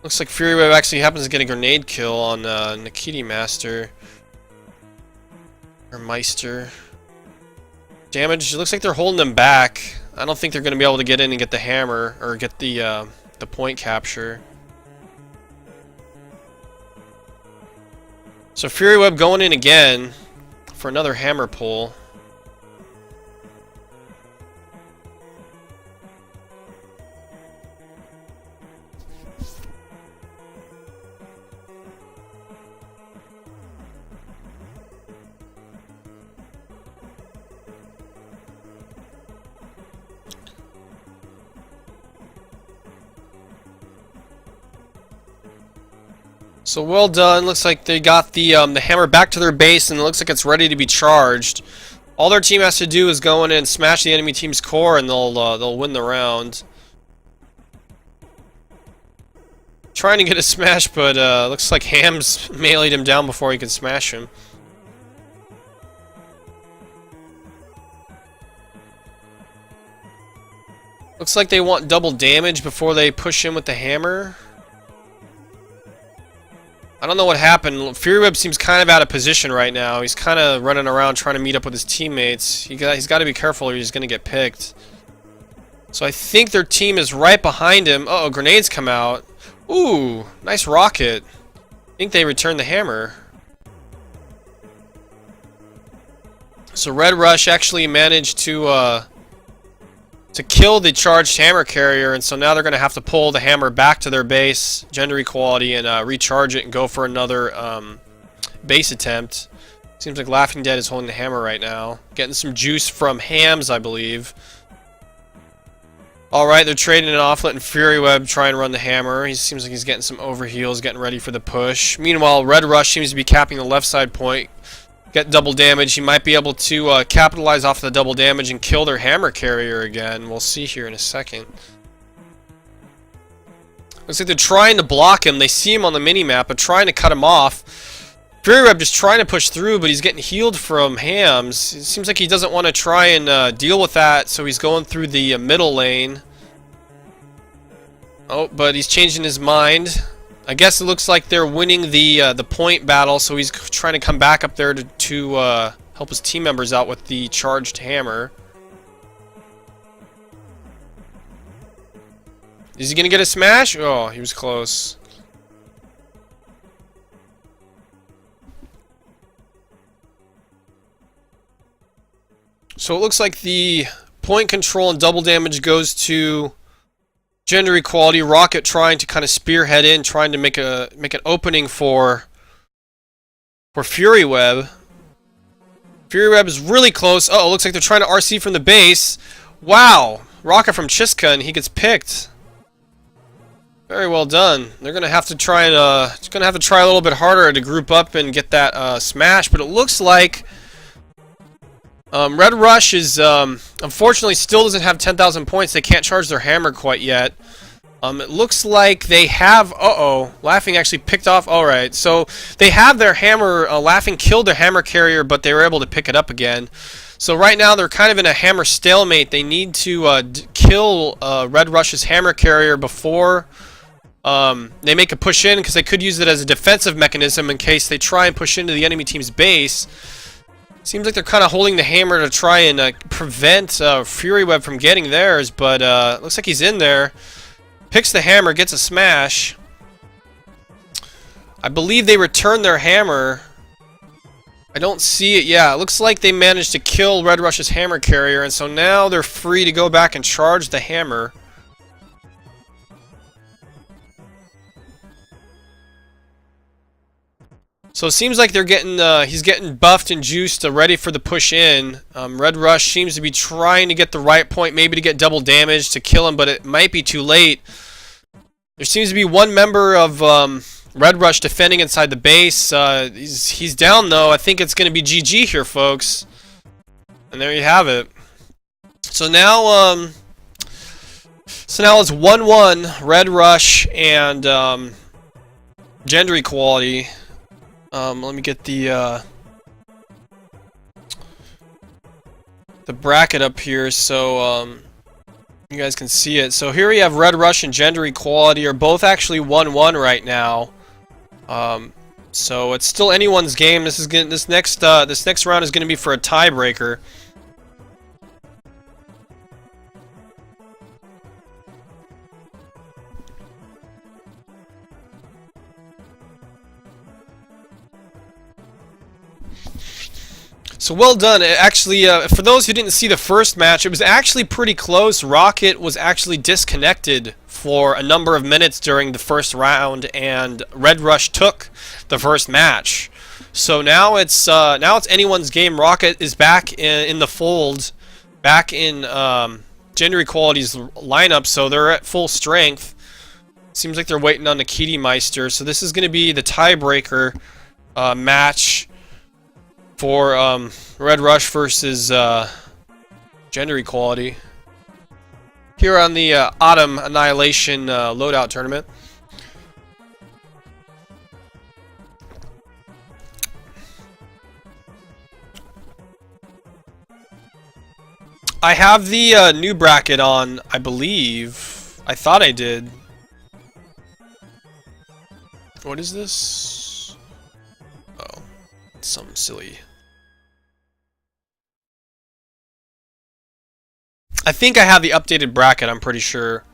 Looks like Fury Web actually happens to get a grenade kill on Nikiti Master. Or Meister. Damage, it looks like they're holding them back. I don't think they're going to be able to get in and get the hammer, or get the point capture. So Fury Web going in again for another hammer pull. So well done. Looks like they got the hammer back to their base, and it looks like it's ready to be charged. All their team has to do is go in and smash the enemy team's core, and they'll win the round. Trying to get a smash, but looks like Hams meleeed him down before he could smash him. Looks like they want double damage before they push in with the hammer. I don't know what happened. Fury Web seems kind of out of position right now. He's kind of running around trying to meet up with his teammates. He's got to be careful or he's going to get picked. So I think their team is right behind him. Uh-oh, grenades come out. Ooh, nice rocket. I think they returned the hammer. So Red Rush actually managed to kill the charged hammer carrier, and so now they're going to have to pull the hammer back to their base, gender equality, and recharge it and go for another base attempt. Seems like Laughing Dead is holding the hammer right now. Getting some juice from Hams, I believe. Alright, they're trading it off, letting Fury Web try and run the hammer. He seems like he's getting some overheals, getting ready for the push. Meanwhile, Red Rush seems to be capping the left side point. get double damage. He might be able to capitalize off the double damage and kill their hammer carrier again. We'll see here in a second. Looks like they're trying to block him. They see him on the mini-map, but trying to cut him off. Fury Web just trying to push through, but he's getting healed from hams. It seems like he doesn't want to try and deal with that, so he's going through the middle lane. Oh, but he's changing his mind. I guess it looks like they're winning the point battle, so he's trying to come back up there to help his team members out with the charged hammer. Is he gonna get a smash? Oh, he was close. So it looks like the point control and double damage goes to gender equality. Rocket trying to kind of spearhead in, trying to make an opening for Fury Web. Fury Web is really close. Oh, it looks like they're trying to RC from the base. Wow, Rocket from Chiska, and he gets picked. Very well done. They're gonna have to try and try a little bit harder to group up and get that smash. But it looks like Red Rush is unfortunately still doesn't have 10,000 points. They can't charge their hammer quite yet. It looks like they have. Laughing actually picked off. All right, so they have their hammer. Laughing killed their hammer carrier, but they were able to pick it up again. So right now they're kind of in a hammer stalemate. They need to kill Red Rush's hammer carrier before they make a push in, because they could use it as a defensive mechanism in case they try and push into the enemy team's base. Seems like they're kind of holding the hammer to try and prevent Fury Web from getting theirs, but looks like he's in there. Picks the hammer, gets a smash. I believe they returned their hammer. I don't see it. Yeah, it looks like they managed to kill Red Rush's hammer carrier, and so now they're free to go back and charge the hammer. So it seems like they're getting, he's getting buffed and juiced, ready for the push in. Red Rush seems to be trying to get the right point, maybe to get double damage to kill him, but it might be too late. There seems to be one member of Red Rush defending inside the base. He's down though. I think it's going to be GG here, folks. And there you have it. So now it's 1-1 Red Rush and gender equality. Let me get the bracket up here so you guys can see it. So here we have Red Rush and gender equality are both actually 1-1 right now. So it's still anyone's game. This next round is going to be for a tiebreaker. So well done. Actually, for those who didn't see the first match, it was actually pretty close. Rocket was actually disconnected for a number of minutes during the first round, and Red Rush took the first match. So now it's anyone's game. Rocket is back in the fold, back in gender equality's lineup, so they're at full strength. Seems like they're waiting on the Kitty Meister. So this is going to be the tiebreaker match for Red Rush versus gender equality here on the Autumn Annihilation loadout tournament. I have the new bracket on, I believe. I thought I did. What is this? Oh, it's something silly. I think I have the updated bracket, I'm pretty sure.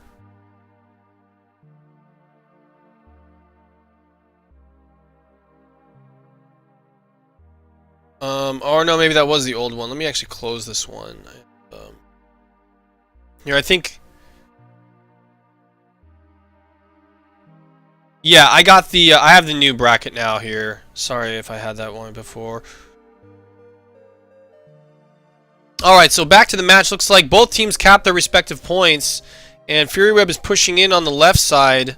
Or no, maybe that was the old one. Let me actually close this one. Here, I think... Yeah, I got the, I have the new bracket now here. Sorry if I had that one before. Alright, so back to the match. Looks like both teams capped their respective points. And Fury Web is pushing in on the left side.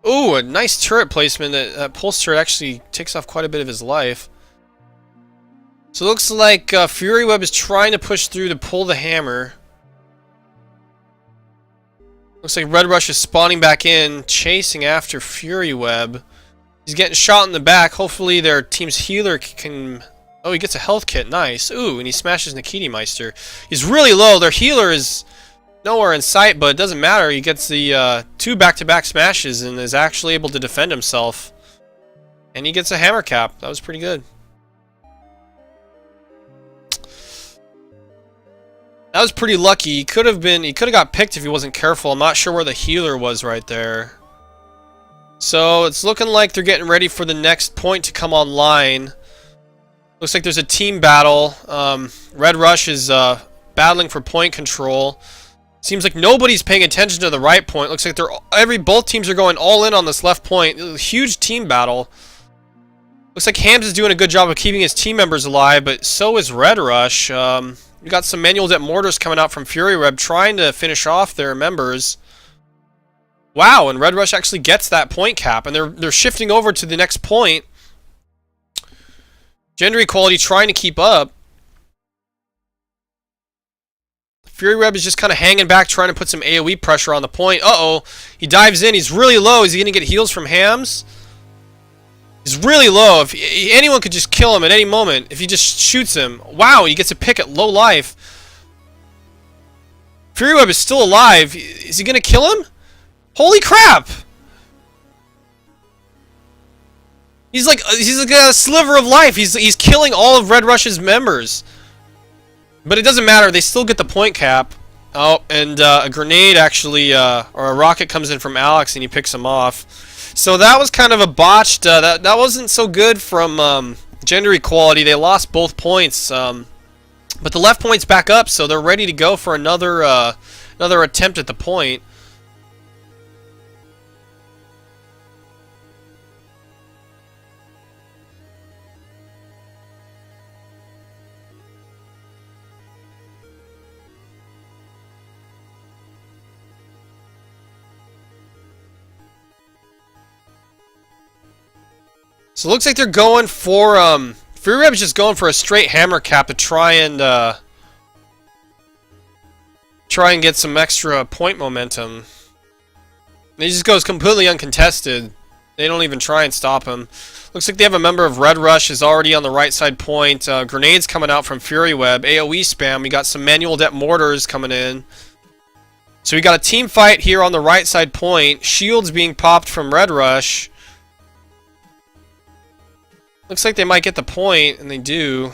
Ooh, a nice turret placement. That pulse turret actually takes off quite a bit of his life. So it looks like Fury Web is trying to push through to pull the hammer. Looks like Red Rush is spawning back in, chasing after Fury Web. He's getting shot in the back. Hopefully their team's healer can... Oh, he gets a health kit. Nice. Ooh, and he smashes Nikiti Meister. He's really low. Their healer is nowhere in sight, but it doesn't matter. He gets the 2 back-to-back smashes and is actually able to defend himself. And he gets a hammer cap. That was pretty good. That was pretty lucky. He could have got picked if he wasn't careful. I'm not sure where the healer was right there. So it's looking like they're getting ready for the next point to come online. Looks like there's a team battle. Red Rush is battling for point control. Seems like nobody's paying attention to the right point. Looks like both teams are going all in on this left point. Huge team battle. Looks like Hams is doing a good job of keeping his team members alive, but so is Red Rush. We got some manual depth mortars coming out from Fury Web trying to finish off their members. Wow, and Red Rush actually gets that point cap, and they're shifting over to the next point. Gender equality trying to keep up. Fury Web is just kind of hanging back, trying to put some AoE pressure on the point. Uh-oh, he dives in. He's really low. Is he going to get heals from Hams? He's really low. If anyone could just kill him at any moment if he just shoots him. Wow, he gets a pick at low life. Fury Web is still alive. Is he going to kill him? Holy crap! He's like a sliver of life. He's killing all of Red Rush's members. But it doesn't matter. They still get the point cap. Oh, and a grenade actually, or a rocket comes in from Alex and he picks him off. So that was kind of a botched, that wasn't so good from gender equality. They lost both points, but the left point's back up, so they're ready to go for another attempt at the point. So it looks like they're going for, Fury Web is just going for a straight hammer cap to try and get some extra point momentum. And he just goes completely uncontested. They don't even try and stop him. Looks like they have a member of Red Rush is already on the right side point. Grenades coming out from Fury Web. AoE spam. We got some manual depth mortars coming in. So we got a team fight here on the right side point. Shields being popped from Red Rush. Looks like they might get the point, and they do.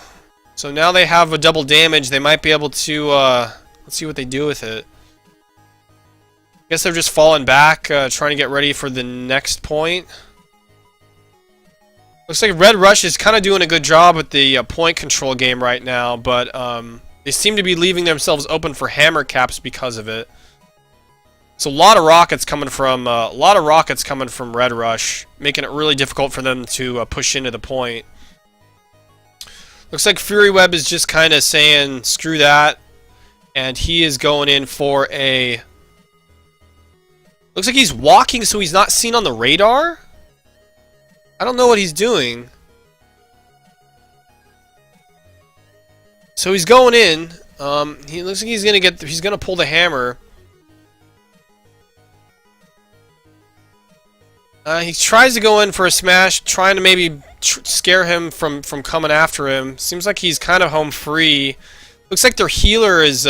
So now they have a double damage. They might be able to, let's see what they do with it. I guess they're just falling back, trying to get ready for the next point. Looks like Red Rush is kind of doing a good job with the point control game right now, but they seem to be leaving themselves open for hammer caps because of it. So a lot of rockets coming from Red Rush, making it really difficult for them to push into the point. Looks like Fury Web is just kind of saying screw that, and he is going in for a. Looks like he's walking, so he's not seen on the radar. I don't know what he's doing. So he's going in. He looks like he's gonna pull the hammer. He tries to go in for a smash, trying to maybe scare him from coming after him. Seems like he's kind of home free. Looks like their healer is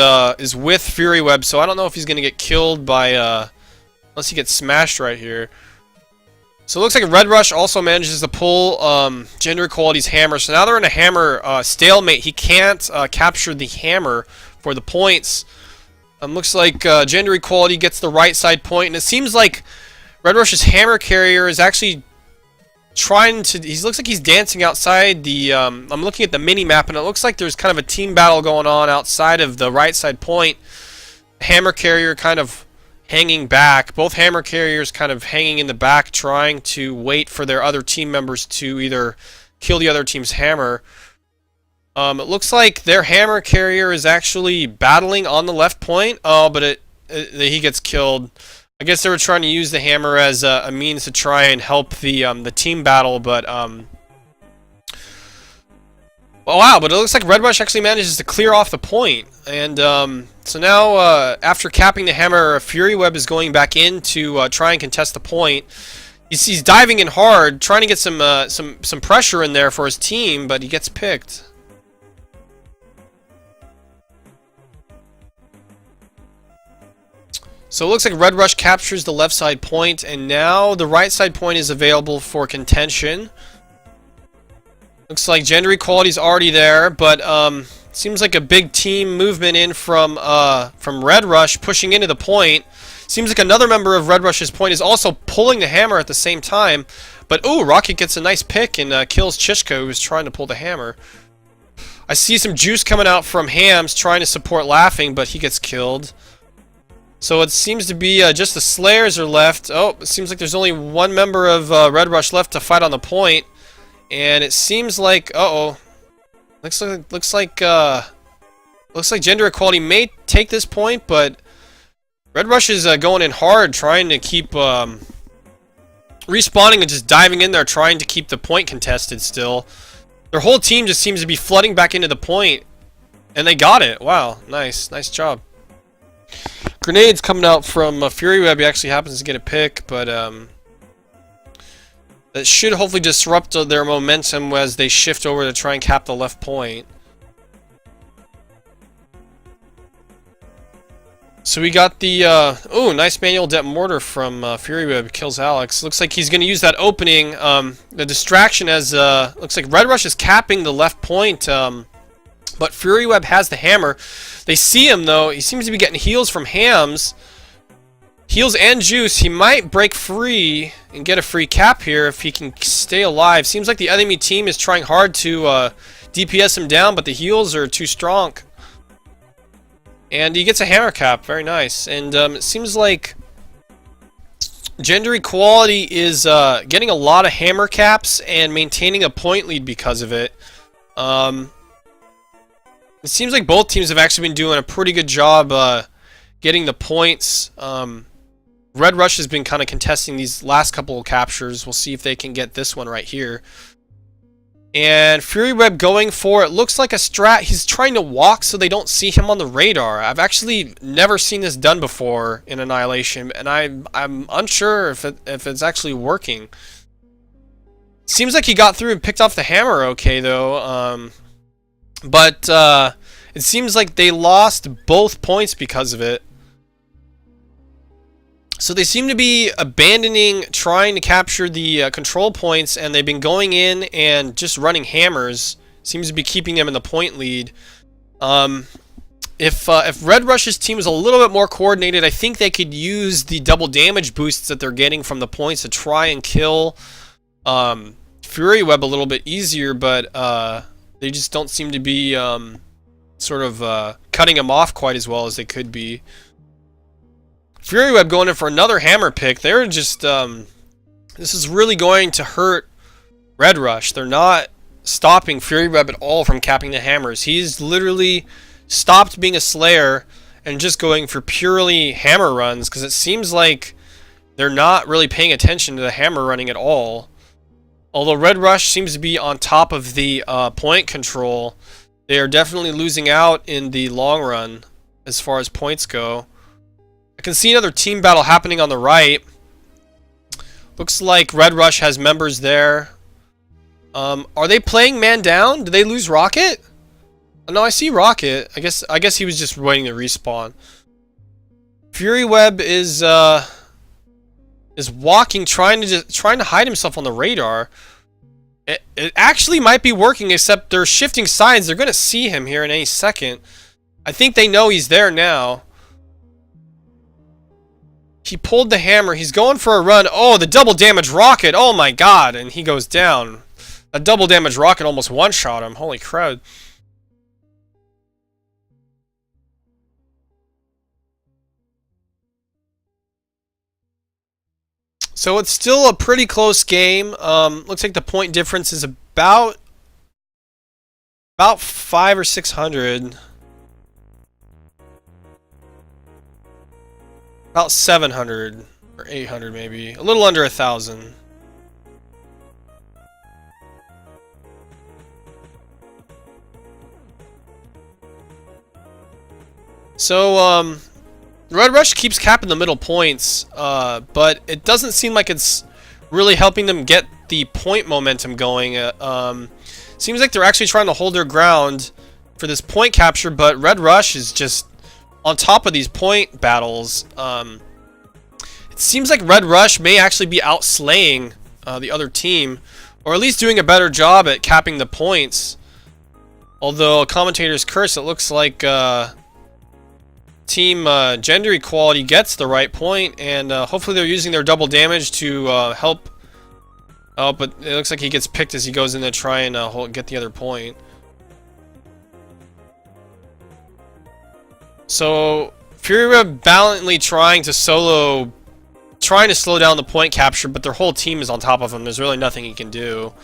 with Fury Web, so I don't know if he's gonna get killed by unless he gets smashed right here. So it looks like Red Rush also manages to pull Gender Equality's hammer. So now they're in a hammer stalemate. He can't capture the hammer for the points. Looks like Gender Equality gets the right side point, and it seems like Red Rush's hammer carrier is actually trying to. He looks like he's dancing outside the. I'm looking at the mini map, and it looks like there's kind of a team battle going on outside of the right side point. Hammer carrier kind of hanging back. Both hammer carriers kind of hanging in the back, trying to wait for their other team members to either kill the other team's hammer. It looks like their hammer carrier is actually battling on the left point. Oh, but he gets killed. I guess they were trying to use the hammer as a means to try and help the team battle, but Oh, wow, but it looks like Red Rush actually manages to clear off the point. And so now, after capping the hammer, Fury Web is going back in to try and contest the point. He's diving in hard, trying to get some pressure in there for his team, but he gets picked. So it looks like Red Rush captures the left side point, and now the right side point is available for contention. Looks like gender equality is already there, but seems like a big team movement in from Red Rush pushing into the point. Seems like another member of Red Rush's point is also pulling the hammer at the same time. But ooh, Rocket gets a nice pick and kills Chishko, who's trying to pull the hammer. I see some juice coming out from Hams trying to support Laughing, but he gets killed. So it seems to be just the Slayers are left. Oh, it seems like there's only one member of Red Rush left to fight on the point. And it seems like, looks like gender equality may take this point, but Red Rush is going in hard, trying to keep respawning and just diving in there, trying to keep the point contested still. Their whole team just seems to be flooding back into the point, and they got it. Wow, nice job. Grenades coming out from Fury Web. He actually happens to get a pick, but that should hopefully disrupt their momentum as they shift over to try and cap the left point. So we got the, oh, nice manual depth mortar from Fury Web, kills Alex. Looks like he's going to use that opening, the distraction as, looks like Red Rush is capping the left point, but Fury Web has the hammer. They see him though, he seems to be getting heals from Hams. Heals and juice. He might break free and get a free cap here if he can stay alive. Seems like the enemy team is trying hard to DPS him down, but the heals are too strong. And he gets a hammer cap. Very nice. And it seems like gender equality is getting a lot of hammer caps and maintaining a point lead because of it. It seems like both teams have actually been doing a pretty good job getting the points. Red Rush has been kind of contesting these last couple of captures. We'll see if they can get this one right here. And Fury Web going for it. Looks like a strat. He's trying to walk so they don't see him on the radar. I've actually never seen this done before in Annihilation, and I'm unsure if it's actually working. Seems like he got through and picked off the hammer okay, though. But it seems like they lost both points because of it. So they seem to be abandoning trying to capture the control points, and they've been going in and just running hammers. Seems to be keeping them in the point lead. If Red Rush's team was a little bit more coordinated, I think they could use the double damage boosts that they're getting from the points to try and kill Fury Web a little bit easier, but they just don't seem to be sort of cutting him off quite as well as they could be. Fury Web going in for another hammer pick. They're just, this is really going to hurt Red Rush. They're not stopping Fury Web at all from capping the hammers. He's literally stopped being a Slayer and just going for purely hammer runs, because it seems like they're not really paying attention to the hammer running at all. Although Red Rush seems to be on top of the point control, they are definitely losing out in the long run as far as points go. I can see another team battle happening on the right. Looks like Red Rush has members there. Are they playing man down? Did they lose Rocket? No, I see Rocket. I guess he was just waiting to respawn. Fury Web is walking, trying to hide himself on the radar. It actually might be working, except they're shifting sides. They're gonna see him here in any second. I think they know he's there now. He pulled the hammer. He's going for a run. Oh, the double damage rocket. Oh my god. And he goes down. A double damage rocket almost one-shot him. Holy crud. So it's still a pretty close game. Looks like the point difference is about 500 or 600. About 700 or 800 maybe. A little under 1,000. So, Red Rush keeps capping the middle points, but it doesn't seem like it's really helping them get the point momentum going. Seems like they're actually trying to hold their ground for this point capture, but Red Rush is just on top of these point battles. It seems like Red Rush may actually be outslaying the other team, or at least doing a better job at capping the points. Although, commentator's curse, it looks like Team Gender Equality gets the right point, and hopefully they're using their double damage to help. Oh, but it looks like he gets picked as he goes in to try and get the other point. So, Fury Web valiantly trying to slow down the point capture, but their whole team is on top of him. There's really nothing he can do.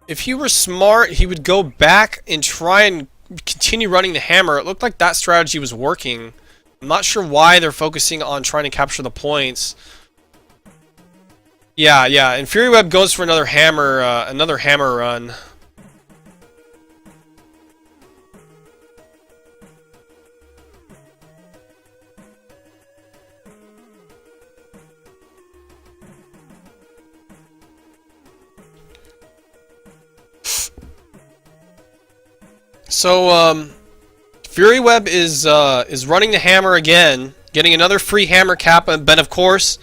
If he were smart, he would go back and try and continue running the hammer. It looked like that strategy was working. I'm not sure why they're focusing on trying to capture the points. Yeah, and Fury Web goes for another hammer run. So, Fury Web is running the hammer again, getting another free hammer cap, but of course,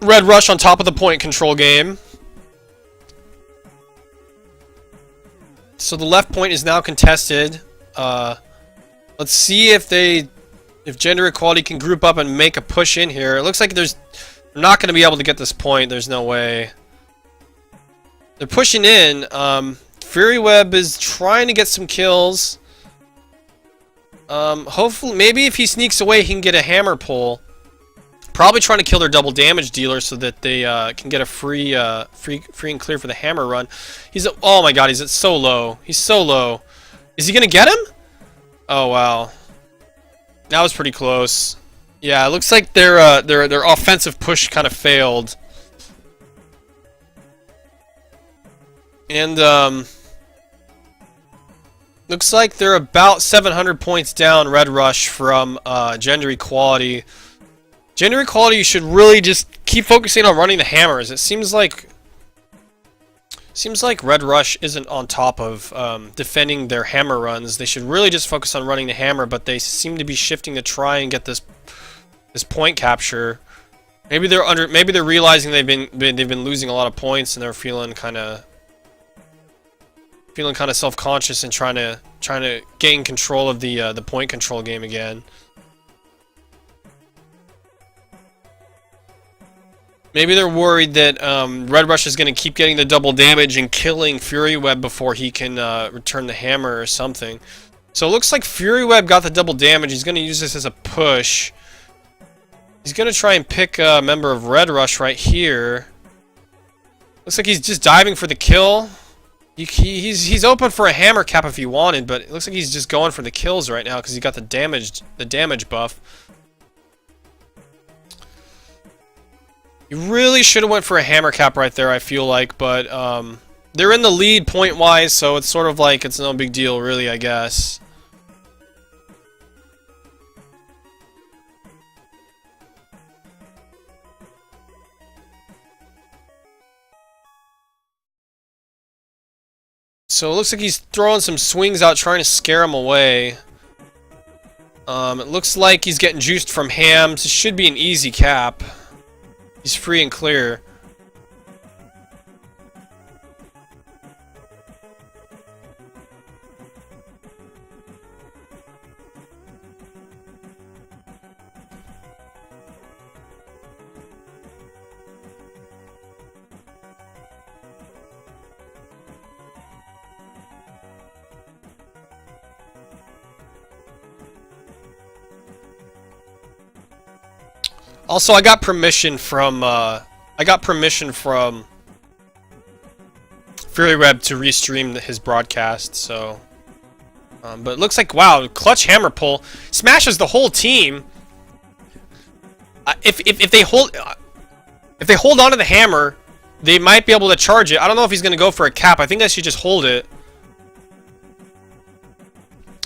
Red Rush on top of the point control game. So the left point is now contested. Let's see if Gender Equality can group up and make a push in here. It looks like they're not going to be able to get this point. There's no way. They're pushing in. Fury Web is trying to get some kills. Hopefully, maybe if he sneaks away, he can get a hammer pull. Probably trying to kill their double damage dealer so that they can get a free and clear for the hammer run. Oh my god, he's so low. He's so low. Is he gonna get him? Oh wow, that was pretty close. Yeah, it looks like their offensive push kind of failed. And looks like they're about 700 points down, Red Rush, from Gender Equality. Gender Equality should really just keep focusing on running the hammers. It seems like Red Rush isn't on top of defending their hammer runs. They should really just focus on running the hammer, but they seem to be shifting to try and get this point capture. Maybe they're realizing they've been losing a lot of points and they're feeling kind of self-conscious and trying to gain control of the point control game again. Maybe they're worried that Red Rush is going to keep getting the double damage and killing Fury Web before he can return the hammer or something. So it looks like Fury Web got the double damage. He's going to use this as a push. He's going to try and pick a member of Red Rush right here. Looks like he's just diving for the kill. He's open for a hammer cap if he wanted, but it looks like he's just going for the kills right now because he got the damage buff. He really should have went for a hammer cap right there, I feel like, but they're in the lead point-wise, so it's sort of like it's no big deal, really, I guess. So it looks like he's throwing some swings out, trying to scare him away. It looks like he's getting juiced from hams. It should be an easy cap. He's free and clear. Also, I got permission from Fury Web to restream his broadcast. So, but it looks like, wow, clutch hammer pull smashes the whole team. If they hold on to the hammer, they might be able to charge it. I don't know if he's gonna go for a cap. I think they should just hold it.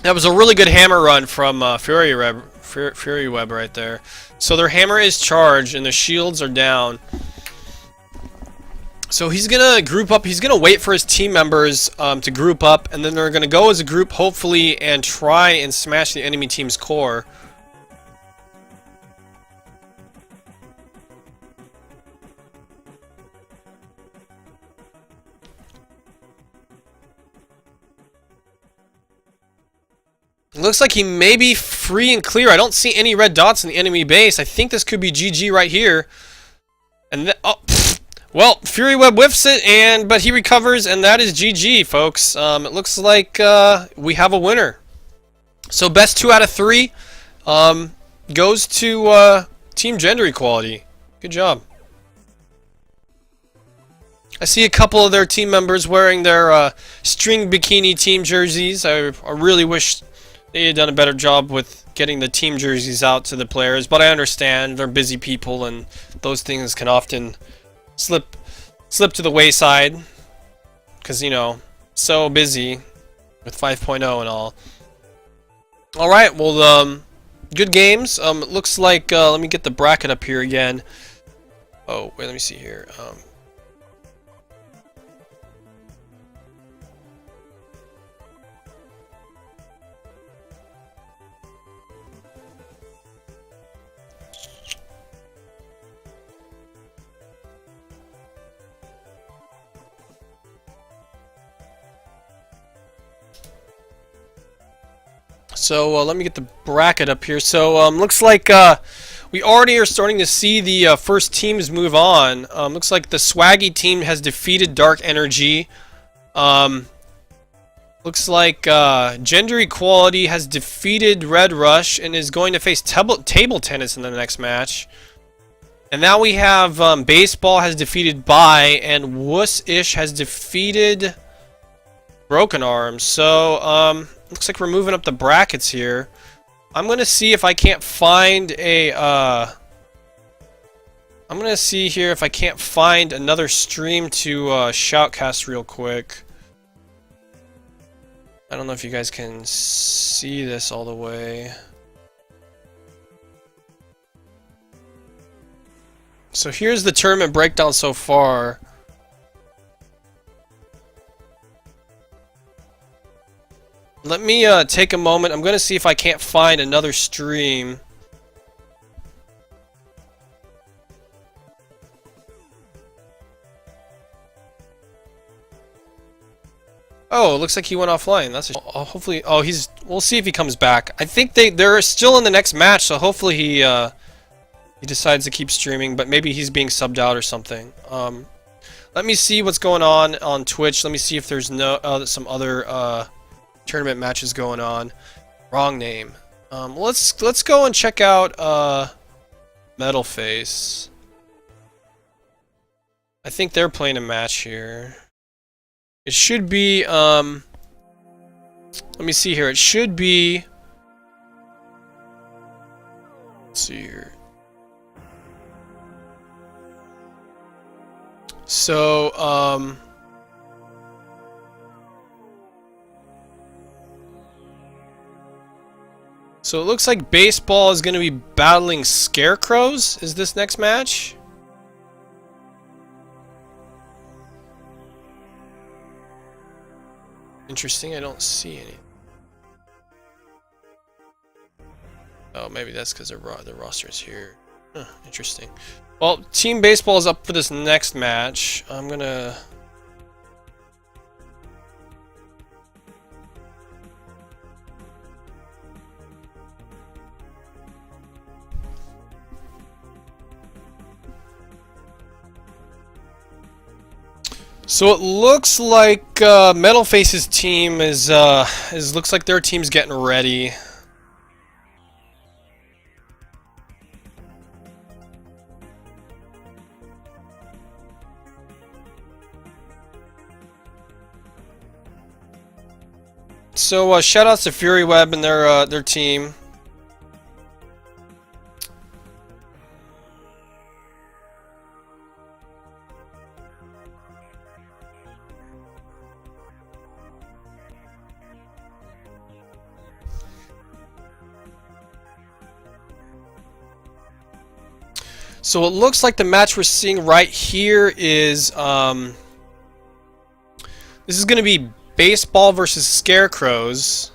That was a really good hammer run from Fury Web right there. So their hammer is charged and the shields are down. So he's gonna group up. He's gonna wait for his team members to group up, and then they're gonna go as a group, hopefully, and try and smash the enemy team's core. It looks like he may be free and clear. I don't see any red dots in the enemy base. I think this could be GG right here. And oh, well, Fury Web whiffs it, but he recovers, and that is GG, folks. It looks like we have a winner. So best 2 out of 3 goes to Team Gender Equality. Good job. I see a couple of their team members wearing their string bikini team jerseys. I really wish they had done a better job with getting the team jerseys out to the players, but I understand they're busy people and those things can often slip to the wayside because, you know, so busy with 5.0 and all. Alright, well, good games. It looks like, let me get the bracket up here again. Oh, wait, let me see here. So let me get the bracket up here. So looks like we already are starting to see the first teams move on. Looks like the Swaggy team has defeated Dark Energy. Looks like Gender Equality has defeated Red Rush and is going to face table tennis in the next match. And now we have Baseball has defeated Bai, and Wuss-ish has defeated Broken Arms. So looks like we're moving up the brackets here. I'm gonna see if I can't find a I'm gonna see here if I can't find another stream to shoutcast real quick. I don't know if you guys can see this all the way. So here's the tournament breakdown so far. Let me take a moment. I'm going to see if I can't find another stream. Oh, it looks like he went offline. That's hopefully. Oh, we'll see if he comes back. I think they're still in the next match, so hopefully he decides to keep streaming. But maybe he's being subbed out or something. Let me see what's going on Twitch. Let me see if there's some other tournament matches going on. Wrong name. Let's go and check out Metal Face. I think they're playing a match here. It should be let me see here. It should be, let's see here. So so it looks like Baseball is going to be battling Scarecrows. Is this next match? Interesting, I don't see any. Oh, maybe that's because the roster is here. Huh, interesting. Well, Team Baseball is up for this next match. I'm gonna... So it looks like Metal Face's team is looks like their team's getting ready. So shoutouts to Fury Web and their team. So it looks like the match we're seeing right here is this is going to be baseball versus scarecrows.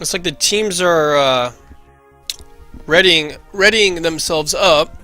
Looks like the teams are readying themselves up.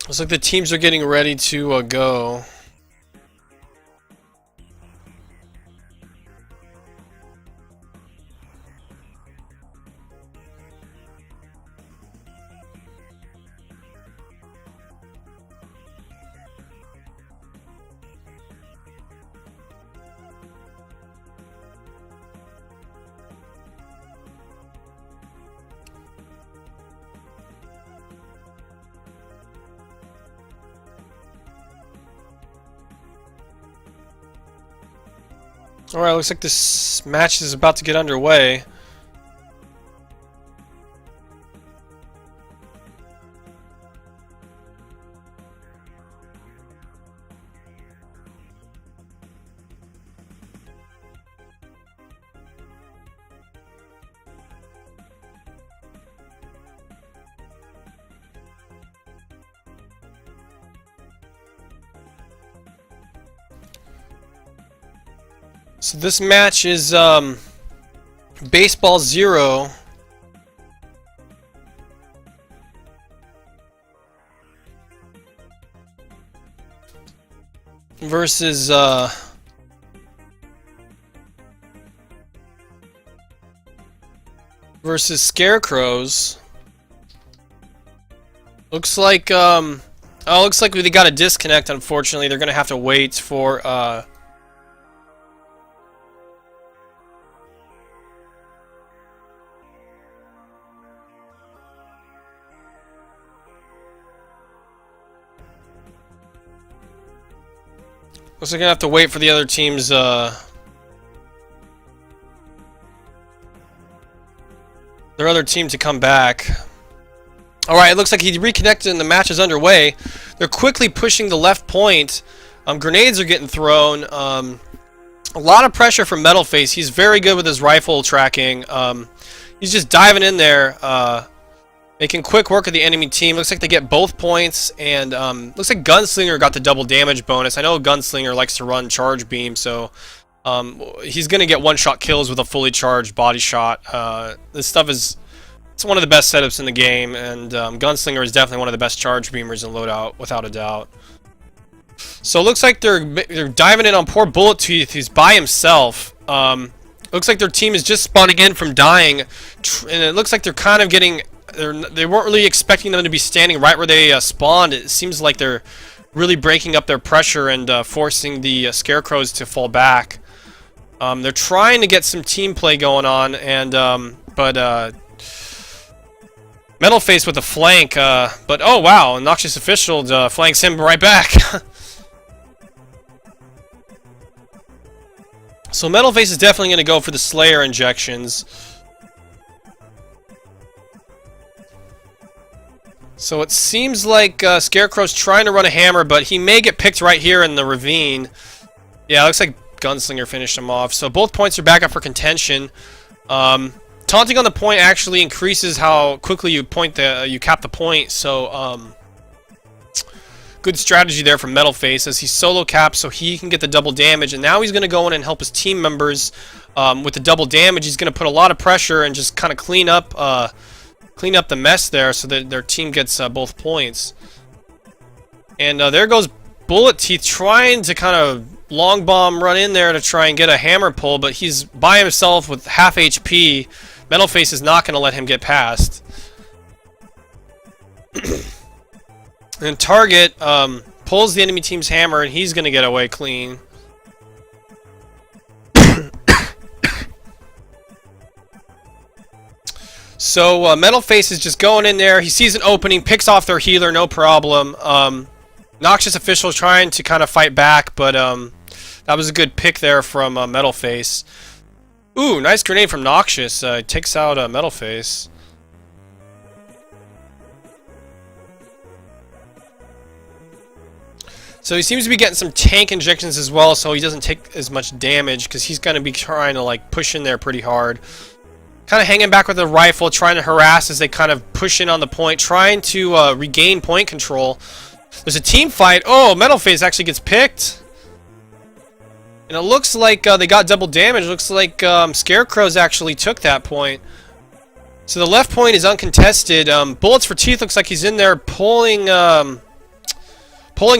Looks like the teams are getting ready to go. Alright, looks like this match is about to get underway. So this match is Baseball 0 versus Scarecrows. Looks like looks like they got a disconnect, unfortunately. They're gonna have to wait for looks like they're gonna have to wait for the other teams their other team to come back. Alright, it looks like he reconnected and the match is underway. They're quickly pushing the left point. Grenades are getting thrown. A lot of pressure from Metalface. He's very good with his rifle tracking. He's just diving in there, making quick work of the enemy team. Looks like they get both points, and looks like Gunslinger got the double damage bonus. I know Gunslinger likes to run charge beam, so he's going to get one-shot kills with a fully charged body shot. This stuff is... it's one of the best setups in the game, and Gunslinger is definitely one of the best charge beamers in loadout, without a doubt. So it looks like they're diving in on poor Bullet Teeth, who's by himself. Looks like their team is just spawning in from dying, and it looks like they're kind of getting... they weren't really expecting them to be standing right where they spawned. It seems like they're really breaking up their pressure and forcing the Scarecrows to fall back. They're trying to get some team play going on, and but Metalface with a flank, but oh wow, Noxious Official flanks him right back. So Metalface is definitely going to go for the Slayer injections. So it seems like Scarecrow's trying to run a hammer, but he may get picked right here in the ravine. Yeah, it looks like Gunslinger finished him off. So both points are back up for contention. Taunting on the point actually increases how quickly you cap the point. So good strategy there from Metalface as he solo caps so he can get the double damage. And now he's going to go in and help his team members with the double damage. He's going to put a lot of pressure and just kind of clean up the mess there so that their team gets both points. And there goes Bullet Teeth trying to kind of long bomb run in there to try and get a hammer pull, but he's by himself with half HP. Metalface is not going to let him get past. And Target pulls the enemy team's hammer, and he's going to get away clean. So Metalface is just going in there. He sees an opening, picks off their healer, no problem. Noxious Official trying to kind of fight back, but that was a good pick there from Metalface. Ooh, nice grenade from Noxious. Takes out Metalface. So he seems to be getting some tank injections as well, so he doesn't take as much damage, because he's going to be trying to like push in there pretty hard. Kind of hanging back with the rifle, trying to harass as they kind of push in on the point, trying to regain point control. There's a team fight. Oh, Metalface actually gets picked. And it looks like they got double damage. Looks like Scarecrows actually took that point. So the left point is uncontested. Bullets for Teeth looks like he's in there pulling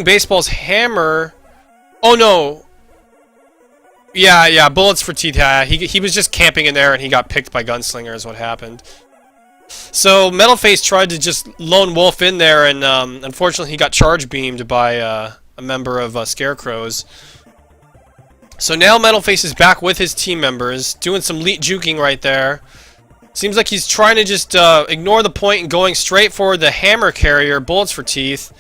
Baseball's hammer. Oh no. Yeah, Bullets for Teeth. Yeah, he was just camping in there and he got picked by Gunslinger is what happened. So Metalface tried to just lone wolf in there, and unfortunately he got charge beamed by a member of Scarecrows. So now Metalface is back with his team members, doing some leet juking right there. Seems like he's trying to just ignore the point and going straight for the hammer carrier, Bullets for Teeth.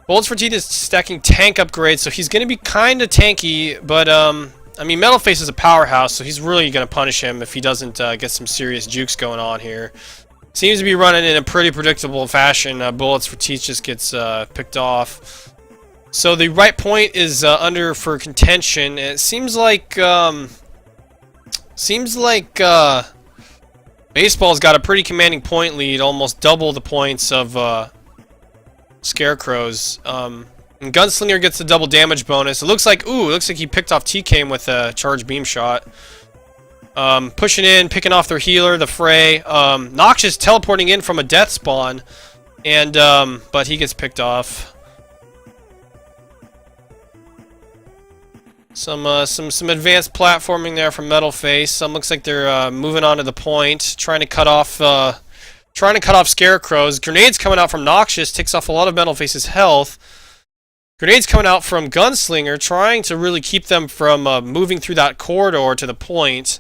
Bullets for Teeth is stacking tank upgrades, so he's going to be kind of tanky, but, I mean, Metalface is a powerhouse, so he's really going to punish him if he doesn't get some serious jukes going on here. Seems to be running in a pretty predictable fashion. Bullets for Teeth just gets picked off. So the right point is under for contention. It seems like, Baseball's got a pretty commanding point lead, almost double the points of, Scarecrows. And Gunslinger gets the double damage bonus. It looks like he picked off TK with a charge beam shot. Pushing in, picking off their healer, the Fray. Noxious teleporting in from a death spawn, and but he gets picked off. Some advanced platforming there from Metalface. Looks like they're moving on to the point, trying to cut off Scarecrows. Grenades coming out from Noxious, takes off a lot of Metalface's health. Grenades coming out from Gunslinger, trying to really keep them from moving through that corridor to the point.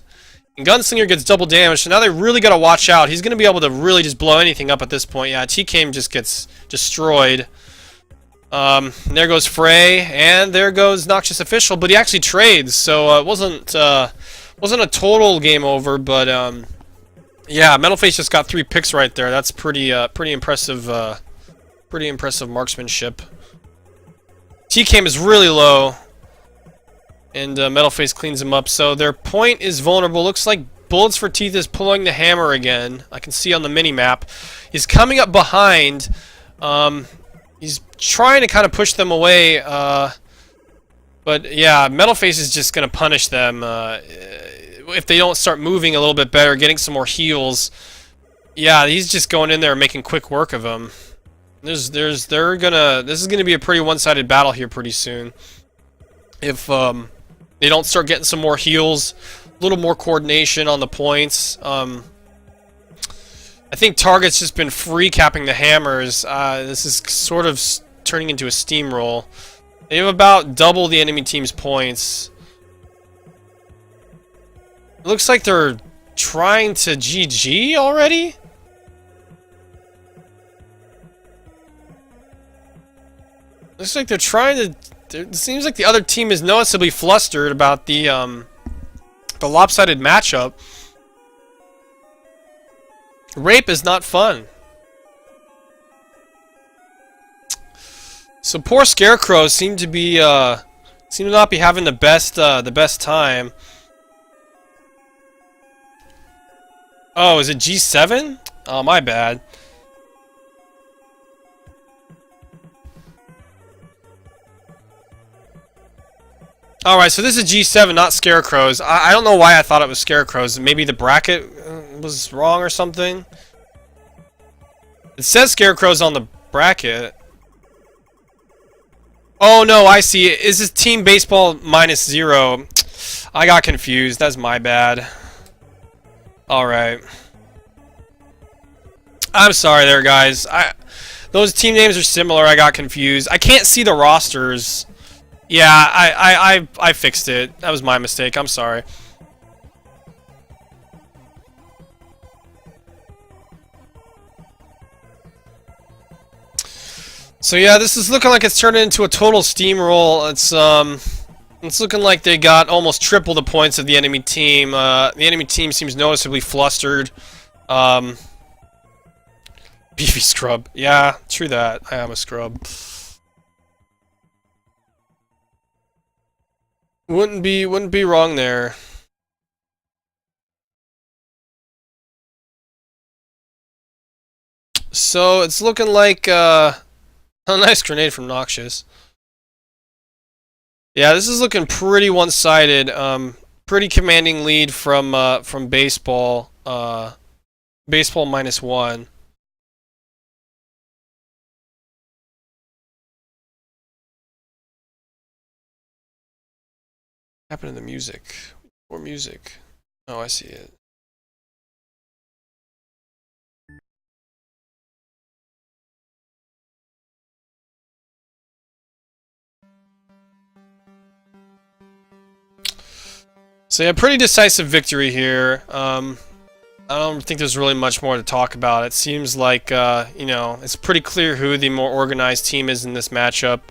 And Gunslinger gets double damage, so now they really got to watch out. He's going to be able to really just blow anything up at this point. Yeah, TK just gets destroyed. There goes Fray, and there goes Noxious Official, but he actually trades, so it wasn't a total game over, but yeah, Metalface just got 3 picks right there. That's pretty impressive marksmanship. TK is really low, and Metalface cleans him up. So their point is vulnerable. Looks like Bullets for Teeth is pulling the hammer again. I can see on the mini-map. He's coming up behind. He's trying to kind of push them away. But yeah, Metalface is just going to punish them. If they don't start moving a little bit better, getting some more heals. Yeah, he's just going in there and making quick work of them. This is gonna be a pretty one-sided battle here pretty soon. If they don't start getting some more heals, a little more coordination on the points. I think Target's just been free capping the hammers. This is sort of turning into a steamroll. They have about double the enemy team's points. It looks like they're trying to GG already? Looks like they're trying to... It seems like the other team is noticeably flustered about the lopsided matchup. Rape is not fun. So poor Scarecrows seem to not be having the best time. Oh, is it G7? Oh, my bad. Alright, so this is G7, not Scarecrows. I don't know why I thought it was Scarecrows. Maybe the bracket was wrong or something. It says Scarecrows on the bracket. Oh no, I see. Is this Team Baseball -0? I got confused. That's my bad. Alright. I'm sorry there, guys. Those team names are similar. I got confused. I can't see the rosters. Yeah, I fixed it. That was my mistake. I'm sorry. So yeah, this is looking like it's turning into a total steamroll. It's looking like they got almost triple the points of the enemy team. The enemy team seems noticeably flustered. Beefy scrub. Yeah, true that. I am a scrub. Wouldn't be wrong there. So it's looking like a nice grenade from Noxious. Yeah, this is looking pretty one-sided. Pretty commanding lead from baseball. Baseball -1. What happened to the music? Or music? Oh, I see it. So yeah, pretty decisive victory here. I don't think there's really much more to talk about. It seems like, you know, it's pretty clear who the more organized team is in this matchup.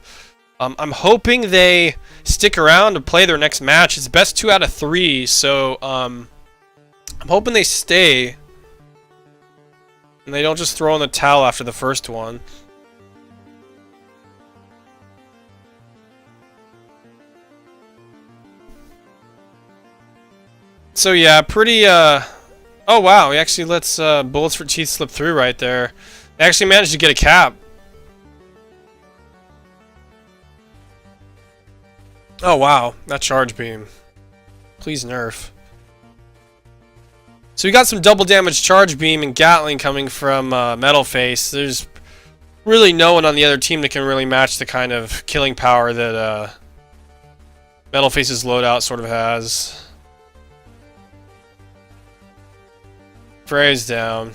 I'm hoping they stick around to play their next match. It's best 2 out of 3, so I'm hoping they stay. And they don't just throw in the towel after the first one. So yeah, pretty, oh wow, he actually lets Bullets for Teeth slip through right there. They actually managed to get a cap. Oh wow, that charge beam. Please nerf. So we got some double damage charge beam and Gatling coming from Metal Face. There's really no one on the other team that can really match the kind of killing power that Metal Face's loadout sort of has. Frey's down.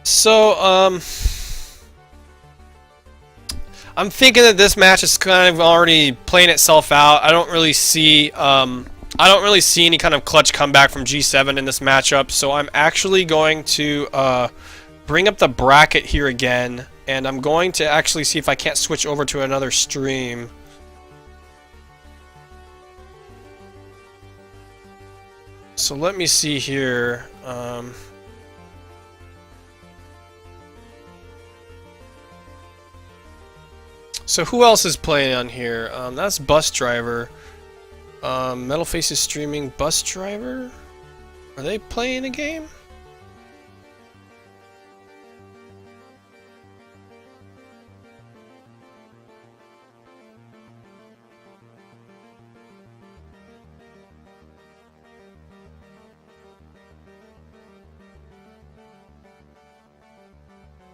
So, I'm thinking that this match is kind of already playing itself out. I don't really see any kind of clutch comeback from G7 in this matchup. So I'm actually going to bring up the bracket here again, and I'm going to actually see if I can't switch over to another stream. So let me see here. So who else is playing on here? That's Bus Driver. Metal Face is streaming Bus Driver? Are they playing a game?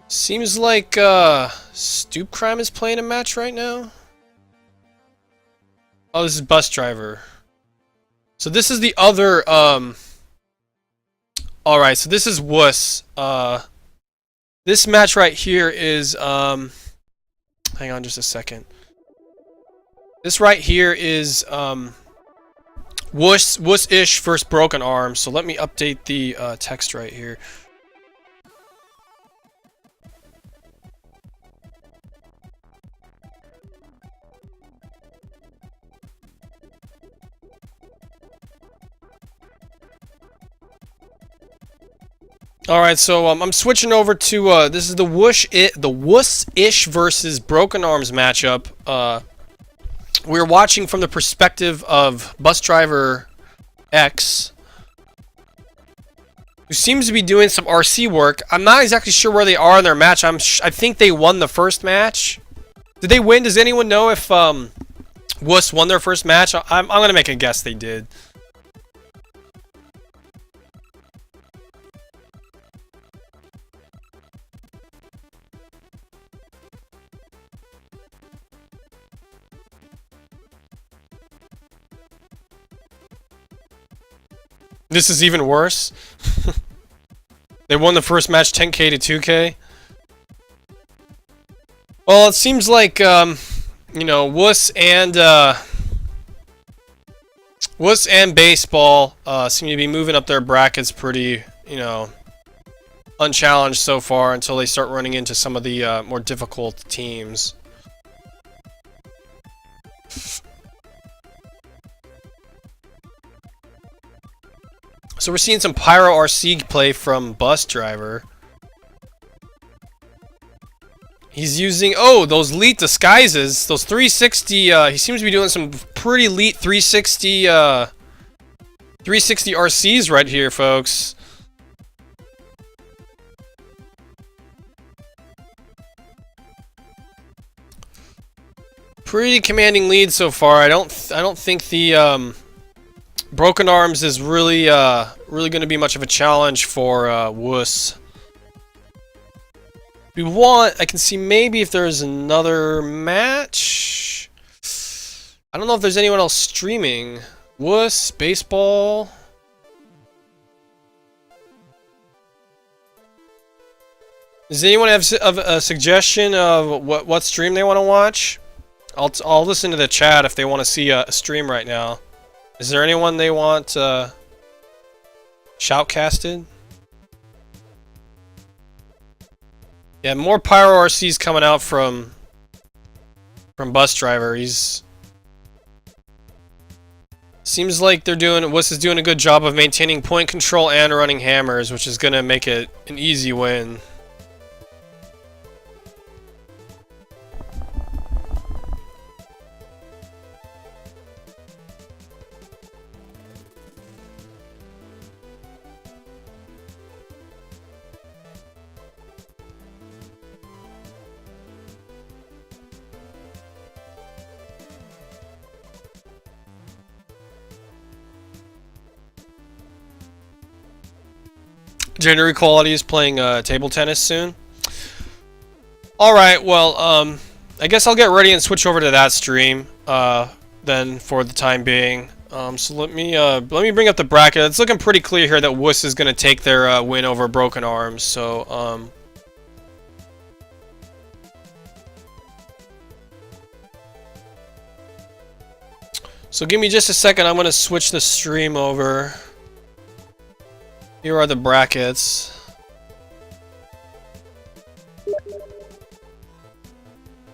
Seems like Stoop Crime is playing a match right now. Oh, this is Bus Driver. So this is the other alright, so this is Wuss. This match right here is hang on just a second. This right here is Wuss-ish versus Broken Arm. So let me update the text right here. Alright, so I'm switching over to this is the Wuss-ish versus Broken Arms matchup. We're watching from the perspective of Bus Driver X, who seems to be doing some RC work. I'm not exactly sure where they are in their match. I think they won the first match. Did they win? Does anyone know if Wuss won their first match? I'm gonna make a guess they did. This is even worse. They won the first match 10k to 2k. Well, it seems like, you know, Wuss and Baseball seem to be moving up their brackets pretty, you know, unchallenged so far until they start running into some of the more difficult teams. So we're seeing some Pyro RC play from Bus Driver. He's using, oh, those elite disguises, those 360, he seems to be doing some pretty elite 360 RCs right here, folks. Pretty commanding lead so far. I don't think the Broken Arms is really going to be much of a challenge for Wuss. We want, I can see maybe if there's another match. I don't know if there's anyone else streaming. Wuss, Baseball. Does anyone have a suggestion of what stream they want to watch? I'll listen to the chat if they want to see a stream right now. Is there anyone they want shoutcasted? Yeah, more Pyro RCs coming out from Bus Driver. He's seems like Wuss is doing a good job of maintaining point control and running hammers, which is gonna make it an easy win. Gender Equality is playing table tennis soon. Alright, well, I guess I'll get ready and switch over to that stream then for the time being. So let me bring up the bracket. It's looking pretty clear here that Wuss is going to take their win over Broken Arms. So so give me just a second. I'm going to switch the stream over. Here are the brackets.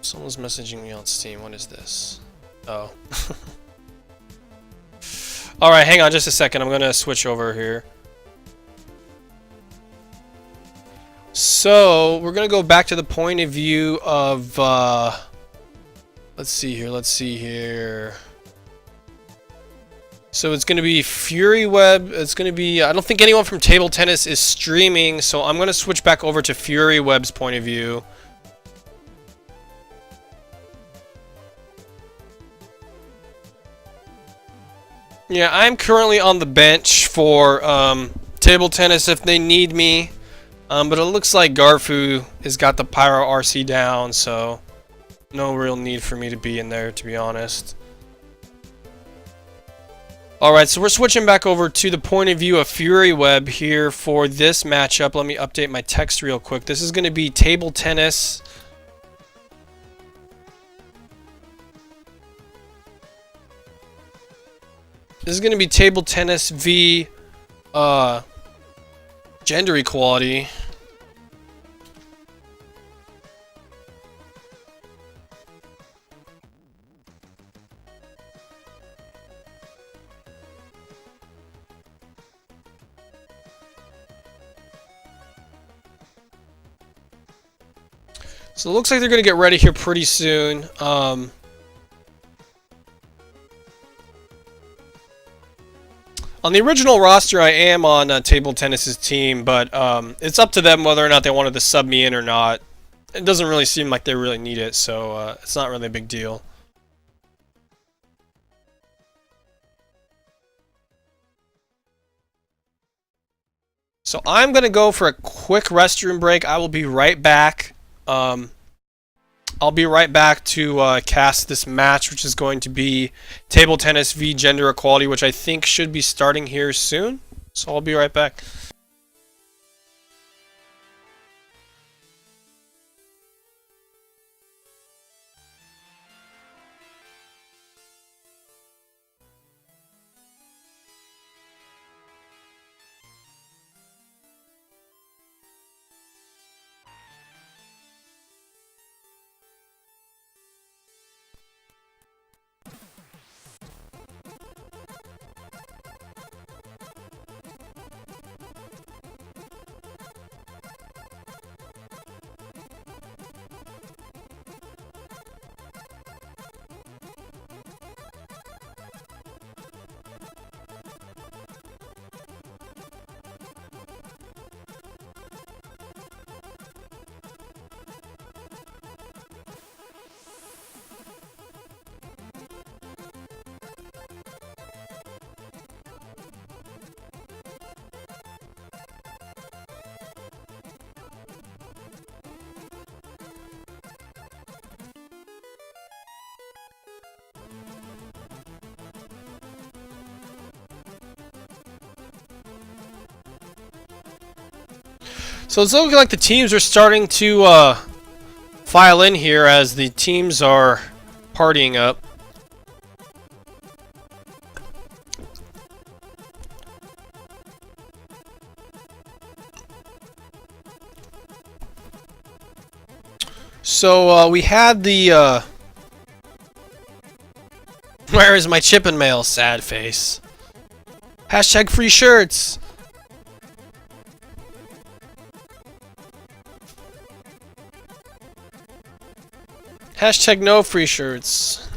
Someone's messaging me on Steam. What is this? Oh. Alright, hang on just a second. I'm gonna switch over here. So, we're gonna go back to the point of view of, let's see here. So it's going to be Fury Web. It's going to be, I don't think anyone from Table Tennis is streaming, so I'm going to switch back over to Fury Web's point of view. Yeah, I'm currently on the bench for Table Tennis if they need me. But it looks like Garfu has got the Pyro RC down, so no real need for me to be in there, to be honest. Alright, so we're switching back over to the point of view of Fury Web here for this matchup. Let me update my text real quick. This is going to be Table Tennis. This is going to be Table Tennis v Gender Equality. So it looks like they're going to get ready here pretty soon. On the original roster, I am on Table Tennis's team, but it's up to them whether or not they wanted to sub me in or not. It doesn't really seem like they really need it, so it's not really a big deal. So I'm going to go for a quick restroom break. I will be right back. I'll be right back to cast this match, which is going to be Table Tennis v Gender Equality, which I think should be starting here soon. So I'll be right back. So it's looking like the teams are starting to file in here as the teams are partying up. So we had the where is my chip and mail? Sad face. Hashtag free shirts. Hashtag no free shirts.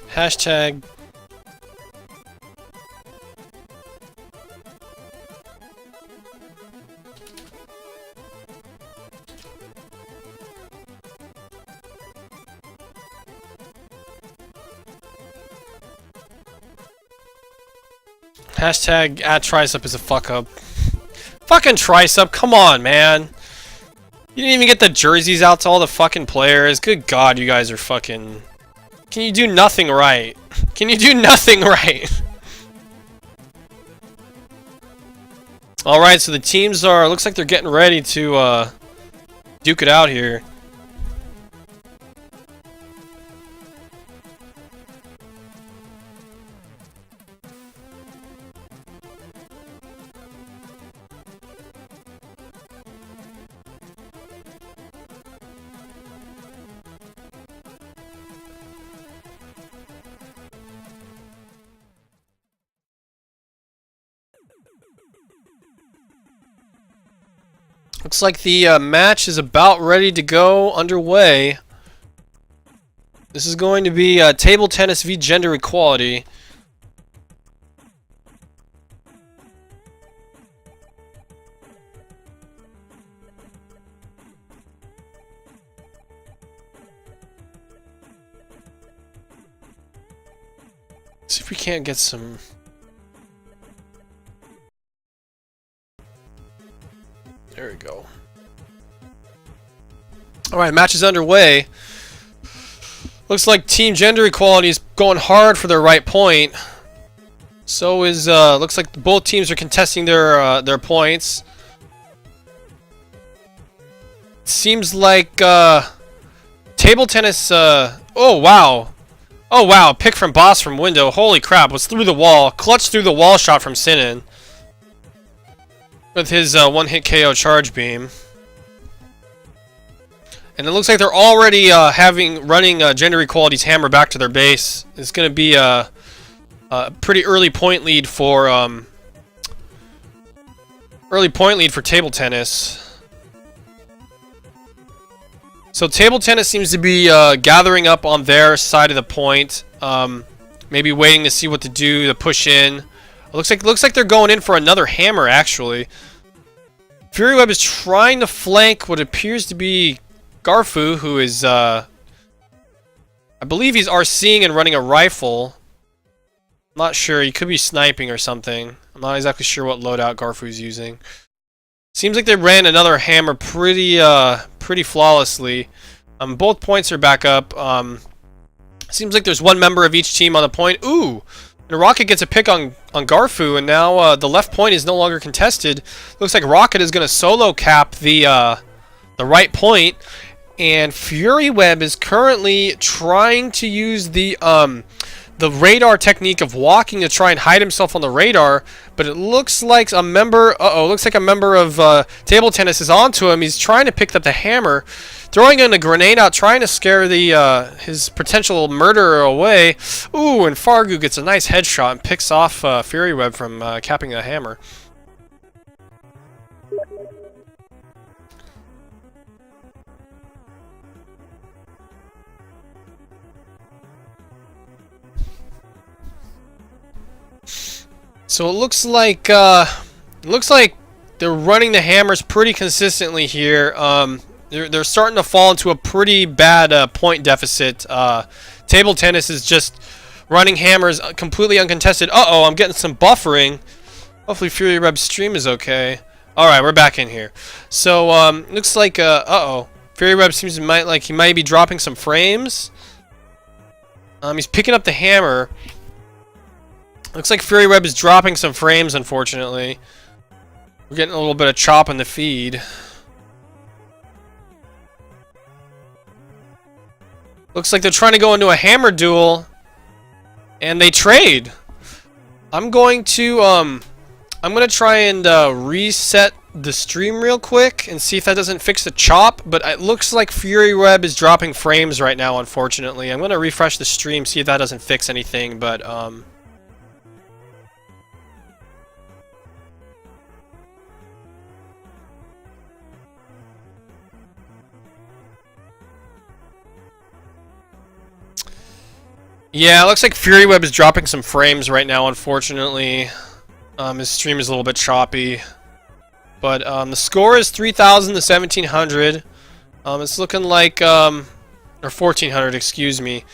Hashtag hashtag at Trisup is a fuck up. Fucking Trisup, come on, man. You didn't even get the jerseys out to all the fucking players. Good God, you guys are fucking... Can you do nothing right? Can you do nothing right? Alright, so the teams are... Looks like they're getting ready to duke it out here. Looks like the match is about ready to go underway. This is going to be table tennis v gender equality. Let's see if we can't get some... There we go. Alright, match is underway. Looks like Team Gender Equality is going hard for their right point. So is, looks like both teams are contesting their points. Seems like, table tennis, oh wow. Oh wow, pick from Boss from window. Holy crap, was through the wall. Clutch through the wall shot from Sinan. With his one-hit KO charge beam. And it looks like they're already running Gender Equality's hammer back to their base. It's going to be a pretty early point lead for table tennis. So table tennis seems to be gathering up on their side of the point. Maybe waiting to see what to do to push in. It looks like they're going in for another hammer, actually. Fury Web is trying to flank what appears to be Garfu, who is, I believe he's RCing and running a rifle. I'm not sure. He could be sniping or something. I'm not exactly sure what loadout Garfu's using. Seems like they ran another hammer pretty flawlessly. Both points are back up. Seems like there's one member of each team on the point. Ooh! And Rocket gets a pick on Garfu, and now the left point is no longer contested. Looks like Rocket is going to solo cap the right point, and Fury Web is currently trying to use the radar technique of walking to try and hide himself on the radar, but it looks like a member of table tennis is onto him. He's trying to pick up the hammer, throwing in a grenade out, trying to scare the his potential murderer away. Ooh, and Fargu gets a nice headshot and picks off Fury Web from capping the hammer. So it looks like they're running the hammers pretty consistently here. They're starting to fall into a pretty bad point deficit. Table tennis is just running hammers completely uncontested. Uh-oh, I'm getting some buffering. Hopefully Fury Web's stream is okay. All right, we're back in here. So looks like uh-oh, Fury Web seems he might be dropping some frames. He's picking up the hammer. Looks like Fury Web is dropping some frames, unfortunately. We're getting a little bit of chop in the feed. Looks like they're trying to go into a hammer duel, and they trade. I'm going to try and reset the stream real quick and see if that doesn't fix the chop, but it looks like Fury Web is dropping frames right now, unfortunately. I'm going to refresh the stream, see if that doesn't fix anything, but yeah, it looks like Fury Web is dropping some frames right now, unfortunately. His stream is a little bit choppy. But the score is 3,000 to 1,700. It's looking like, or 1,400, excuse me.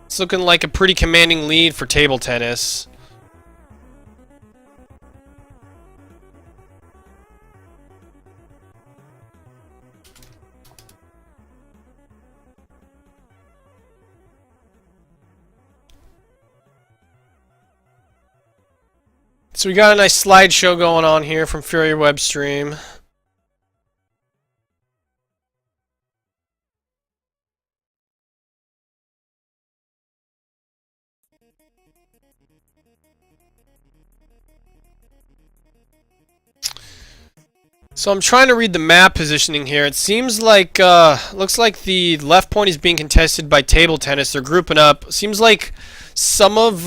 It's looking like a pretty commanding lead for table tennis. So we got a nice slideshow going on here from Fury Web stream. So I'm trying to read the map positioning here. It seems like, looks like the left point is being contested by table tennis. They're grouping up. Seems like some of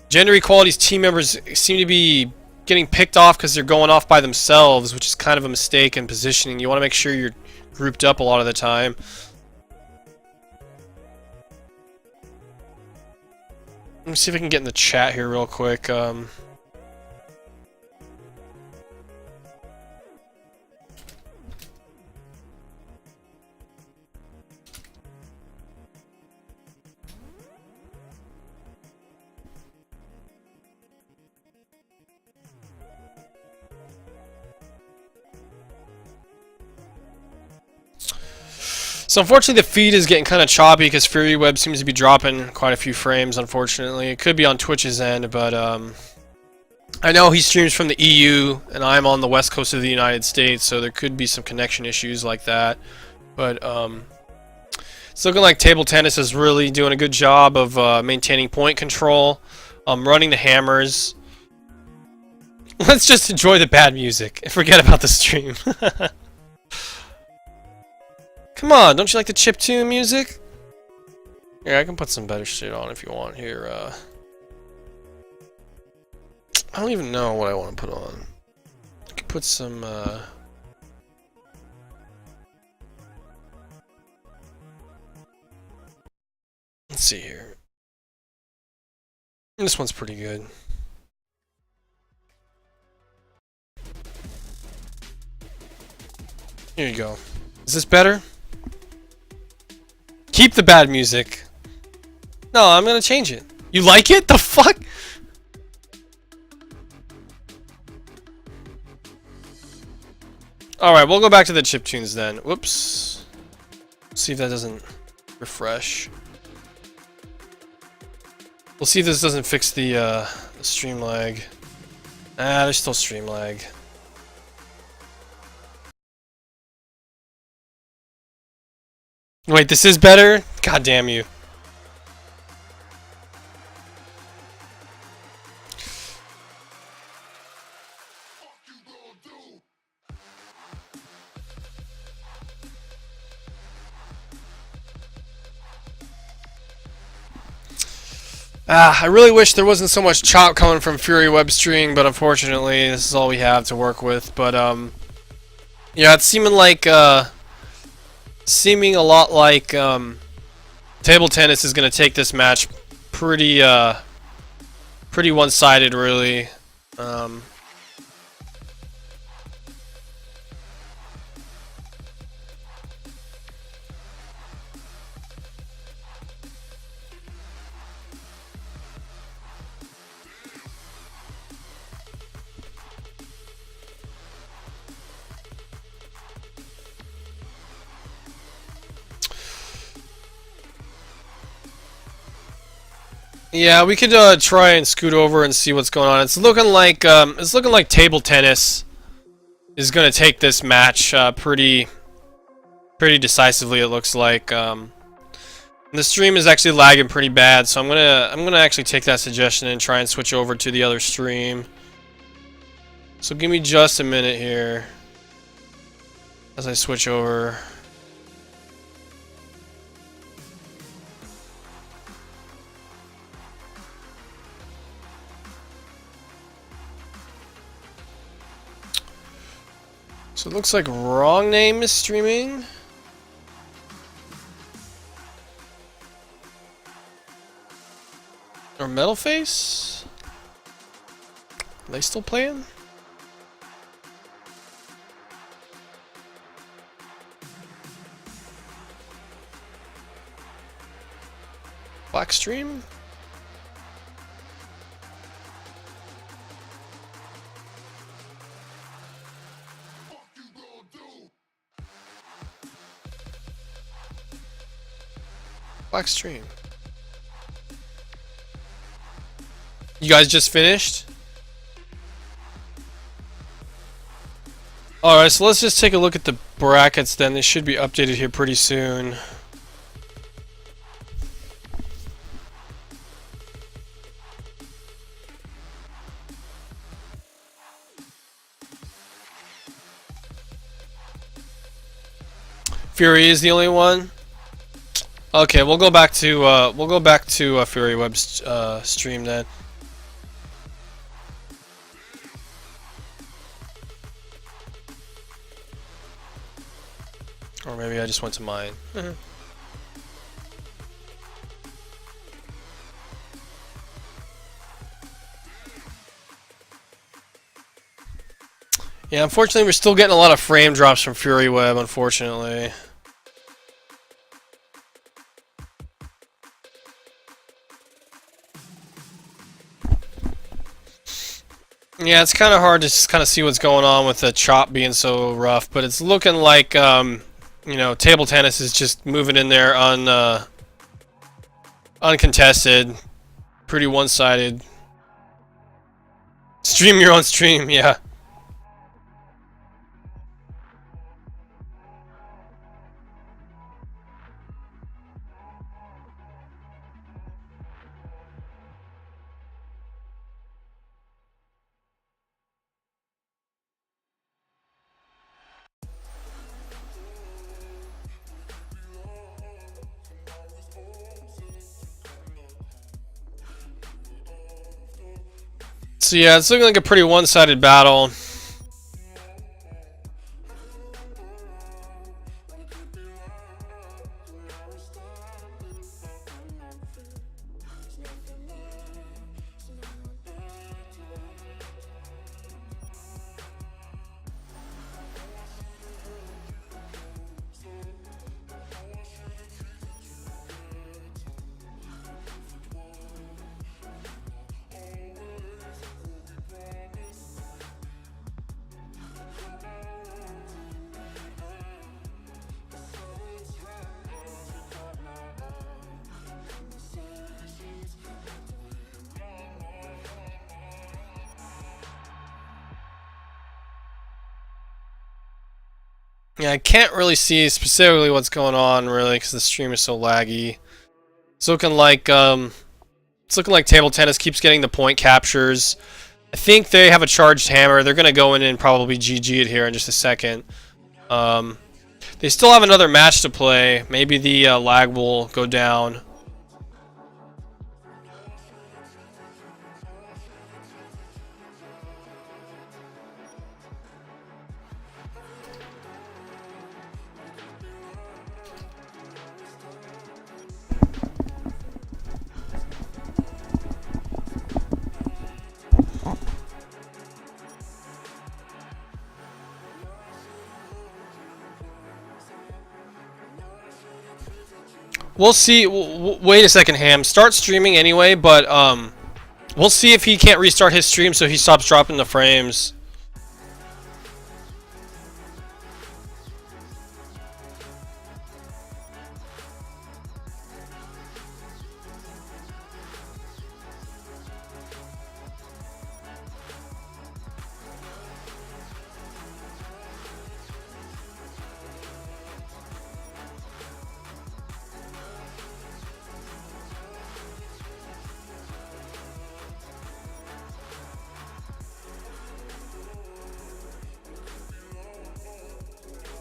Gender Equality's team members seem to be getting picked off because they're going off by themselves, which is kind of a mistake in positioning. You want to make sure you're grouped up a lot of the time. Let me see if I can get in the chat here real quick. So unfortunately the feed is getting kind of choppy because Fury Web seems to be dropping quite a few frames, unfortunately. It could be on Twitch's end, but I know he streams from the EU and I'm on the west coast of the United States, so there could be some connection issues like that. But it's looking like table tennis is really doing a good job of maintaining point control, running the hammers. Let's just enjoy the bad music and forget about the stream. Come on, don't you like the chiptune music? Yeah, I can put some better shit on if you want here. I don't even know what I want to put on. I could put some, let's see here. This one's pretty good. Here you go. Is this better? Keep the bad music. No, I'm gonna change it. You like it? The fuck? Alright, we'll go back to the chiptunes then. Whoops. See if that doesn't refresh. We'll see if this doesn't fix the stream lag. Ah, there's still stream lag. Wait, this is better? God damn you. I really wish there wasn't so much chop coming from Fury Web Stream, but unfortunately, this is all we have to work with. But yeah, it's seeming a lot like table tennis is gonna take this match pretty one-sided, really. Yeah, we could try and scoot over and see what's going on. It's looking like table tennis is gonna take this match pretty decisively. It looks like the stream is actually lagging pretty bad, so I'm gonna actually take that suggestion and try and switch over to the other stream. So give me just a minute here as I switch over. So it looks like Wrong Name is streaming. Or Metal Face? Are they still playing? Blackstream? Blackstream. You guys just finished? Alright, so let's just take a look at the brackets then. They should be updated here pretty soon. Fury is the only one? Okay, we'll go back to Fury Web stream then. Or maybe I just went to mine. Yeah, unfortunately we're still getting a lot of frame drops from Fury Web, unfortunately. Yeah, it's kind of hard to just kind of see what's going on with the chop being so rough, but it's looking like, you know, table tennis is just moving in there uncontested, pretty one-sided. Stream your own stream, yeah. So yeah, it's looking like a pretty one-sided battle. Yeah, I can't really see specifically what's going on really because the stream is so laggy. It's looking like table tennis keeps getting the point captures. I think they have a charged hammer. They're gonna go in and probably GG it here in just a second. They still have another match to play. Maybe the lag will go down. We'll see. Wait a second, Ham. Start streaming anyway, but we'll see if he can't restart his stream so he stops dropping the frames.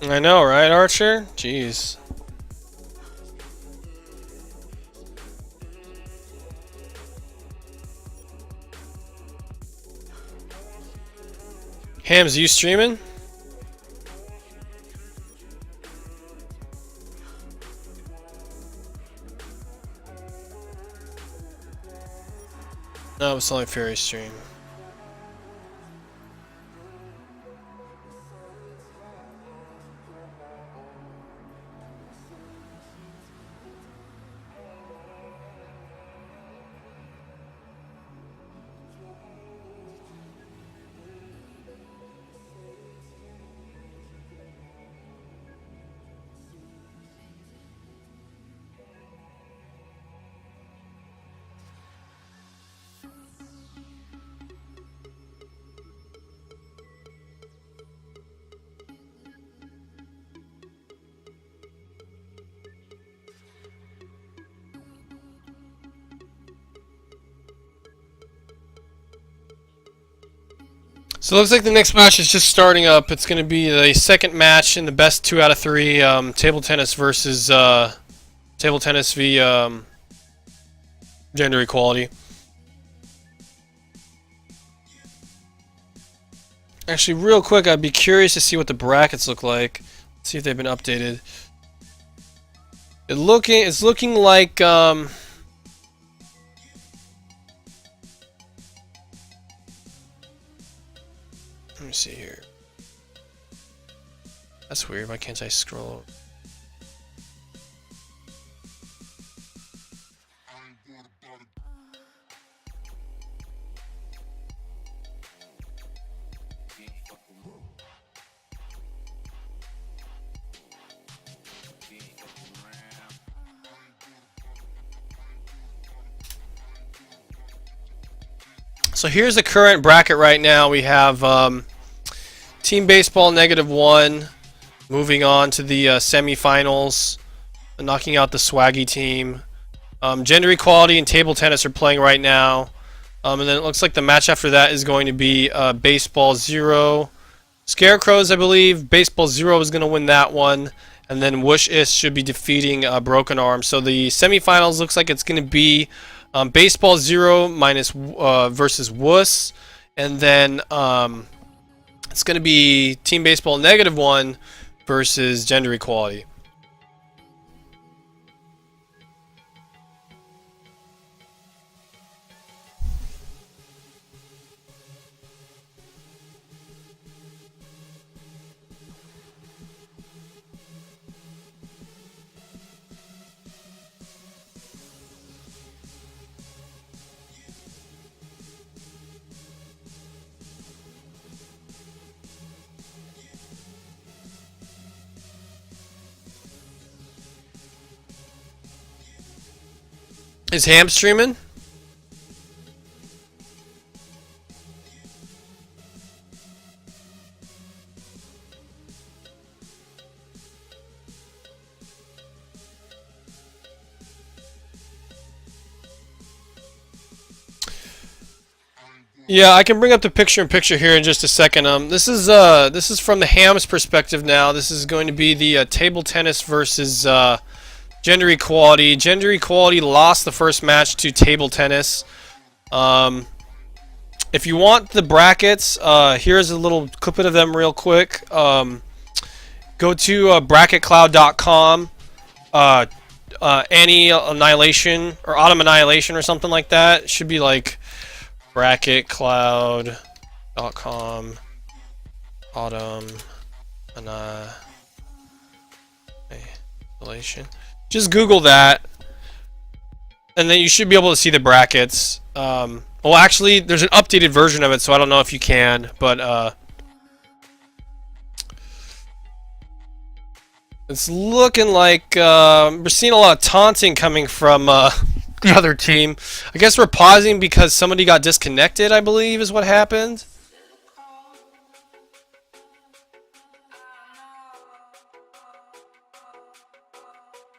I know, right, Archer? Jeez. Hams, you streaming? No, it's only Fury stream. So it looks like the next match is just starting up. It's going to be the second match in the best 2 out of 3 table tennis versus table tennis v gender equality. Actually, real quick, I'd be curious to see what the brackets look like. See if they've been updated. It's looking like let me see here. That's weird. Why can't I scroll? So here's the current bracket right now. We have Team Baseball -1 moving on to the semifinals, knocking out the Swaggy team. Gender Equality and Table Tennis are playing right now. And then it looks like the match after that is going to be Baseball 0. Scarecrows, I believe. Baseball 0 is going to win that one. And then Whoosh Is should be defeating Broken Arm. So the semifinals looks like it's going to be Baseball 0 versus Wuss. And then it's going to be Team Baseball -1 versus Gender Equality. Is Ham streaming? Yeah, I can bring up the picture-in-picture here in just a second. This is from the Ham's perspective now. This is going to be the table tennis versus gender equality. Gender equality lost the first match to table tennis. If you want the brackets, here's a little clip of them real quick. Go to bracketcloud.com. Anni Annihilation or Autumn Annihilation or something like that. It should be like bracketcloud.com. Autumn Annihilation. Just Google that, and then you should be able to see the brackets. Well, actually, there's an updated version of it, so I don't know if you can, but it's looking like we're seeing a lot of taunting coming from the other team. I guess we're pausing because somebody got disconnected, I believe, is what happened.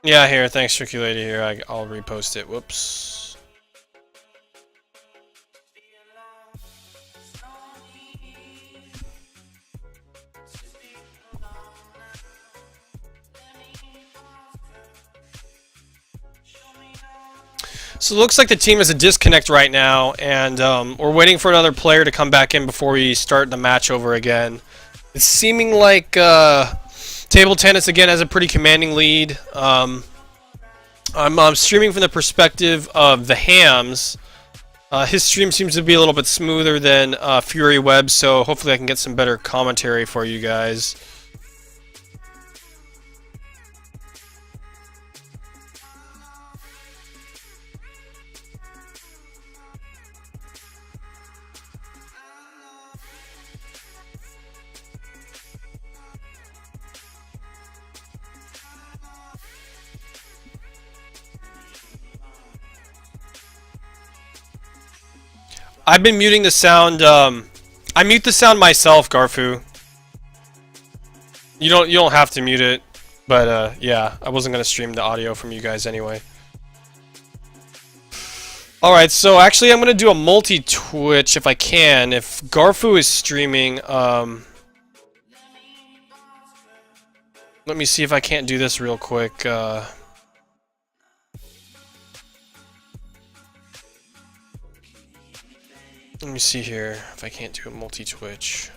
Yeah, here, thanks, Tricky Lady. Here, I'll repost it. Whoops. So it looks like the team is a disconnect right now, and we're waiting for another player to come back in before we start the match over again. It's seeming like table tennis again has a pretty commanding lead. I'm streaming from the perspective of the Hams. His stream seems to be a little bit smoother than Fury Web, so hopefully I can get some better commentary for you guys. I've been muting the sound. I mute the sound myself, Garfu. You don't have to mute it, but yeah, I wasn't gonna stream the audio from you guys anyway. All right, so actually, I'm gonna do a multi-Twitch if I can. If Garfu is streaming, let me see if I can't do this real quick. Let me see here if I can't do a multi-Twitch.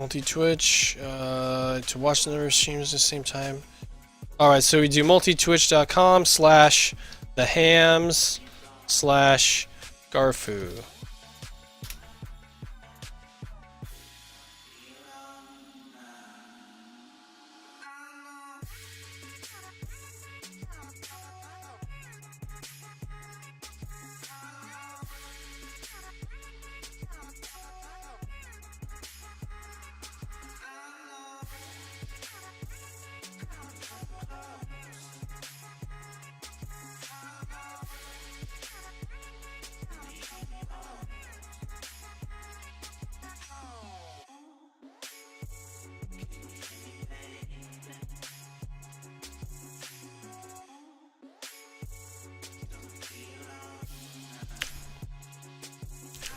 Multi-Twitch, to watch the number of streams at the same time. Alright, so we do multitwitch.com/thehams/Garfu.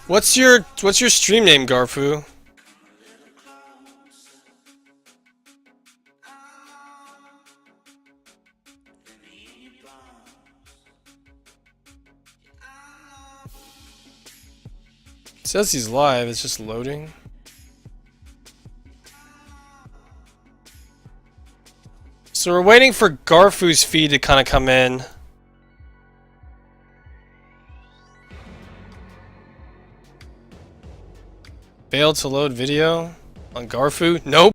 What's your stream name, Garfu? It says he's live, it's just loading. So we're waiting for Garfu's feed to kind of come in. Failed to load video on Garfu? Nope.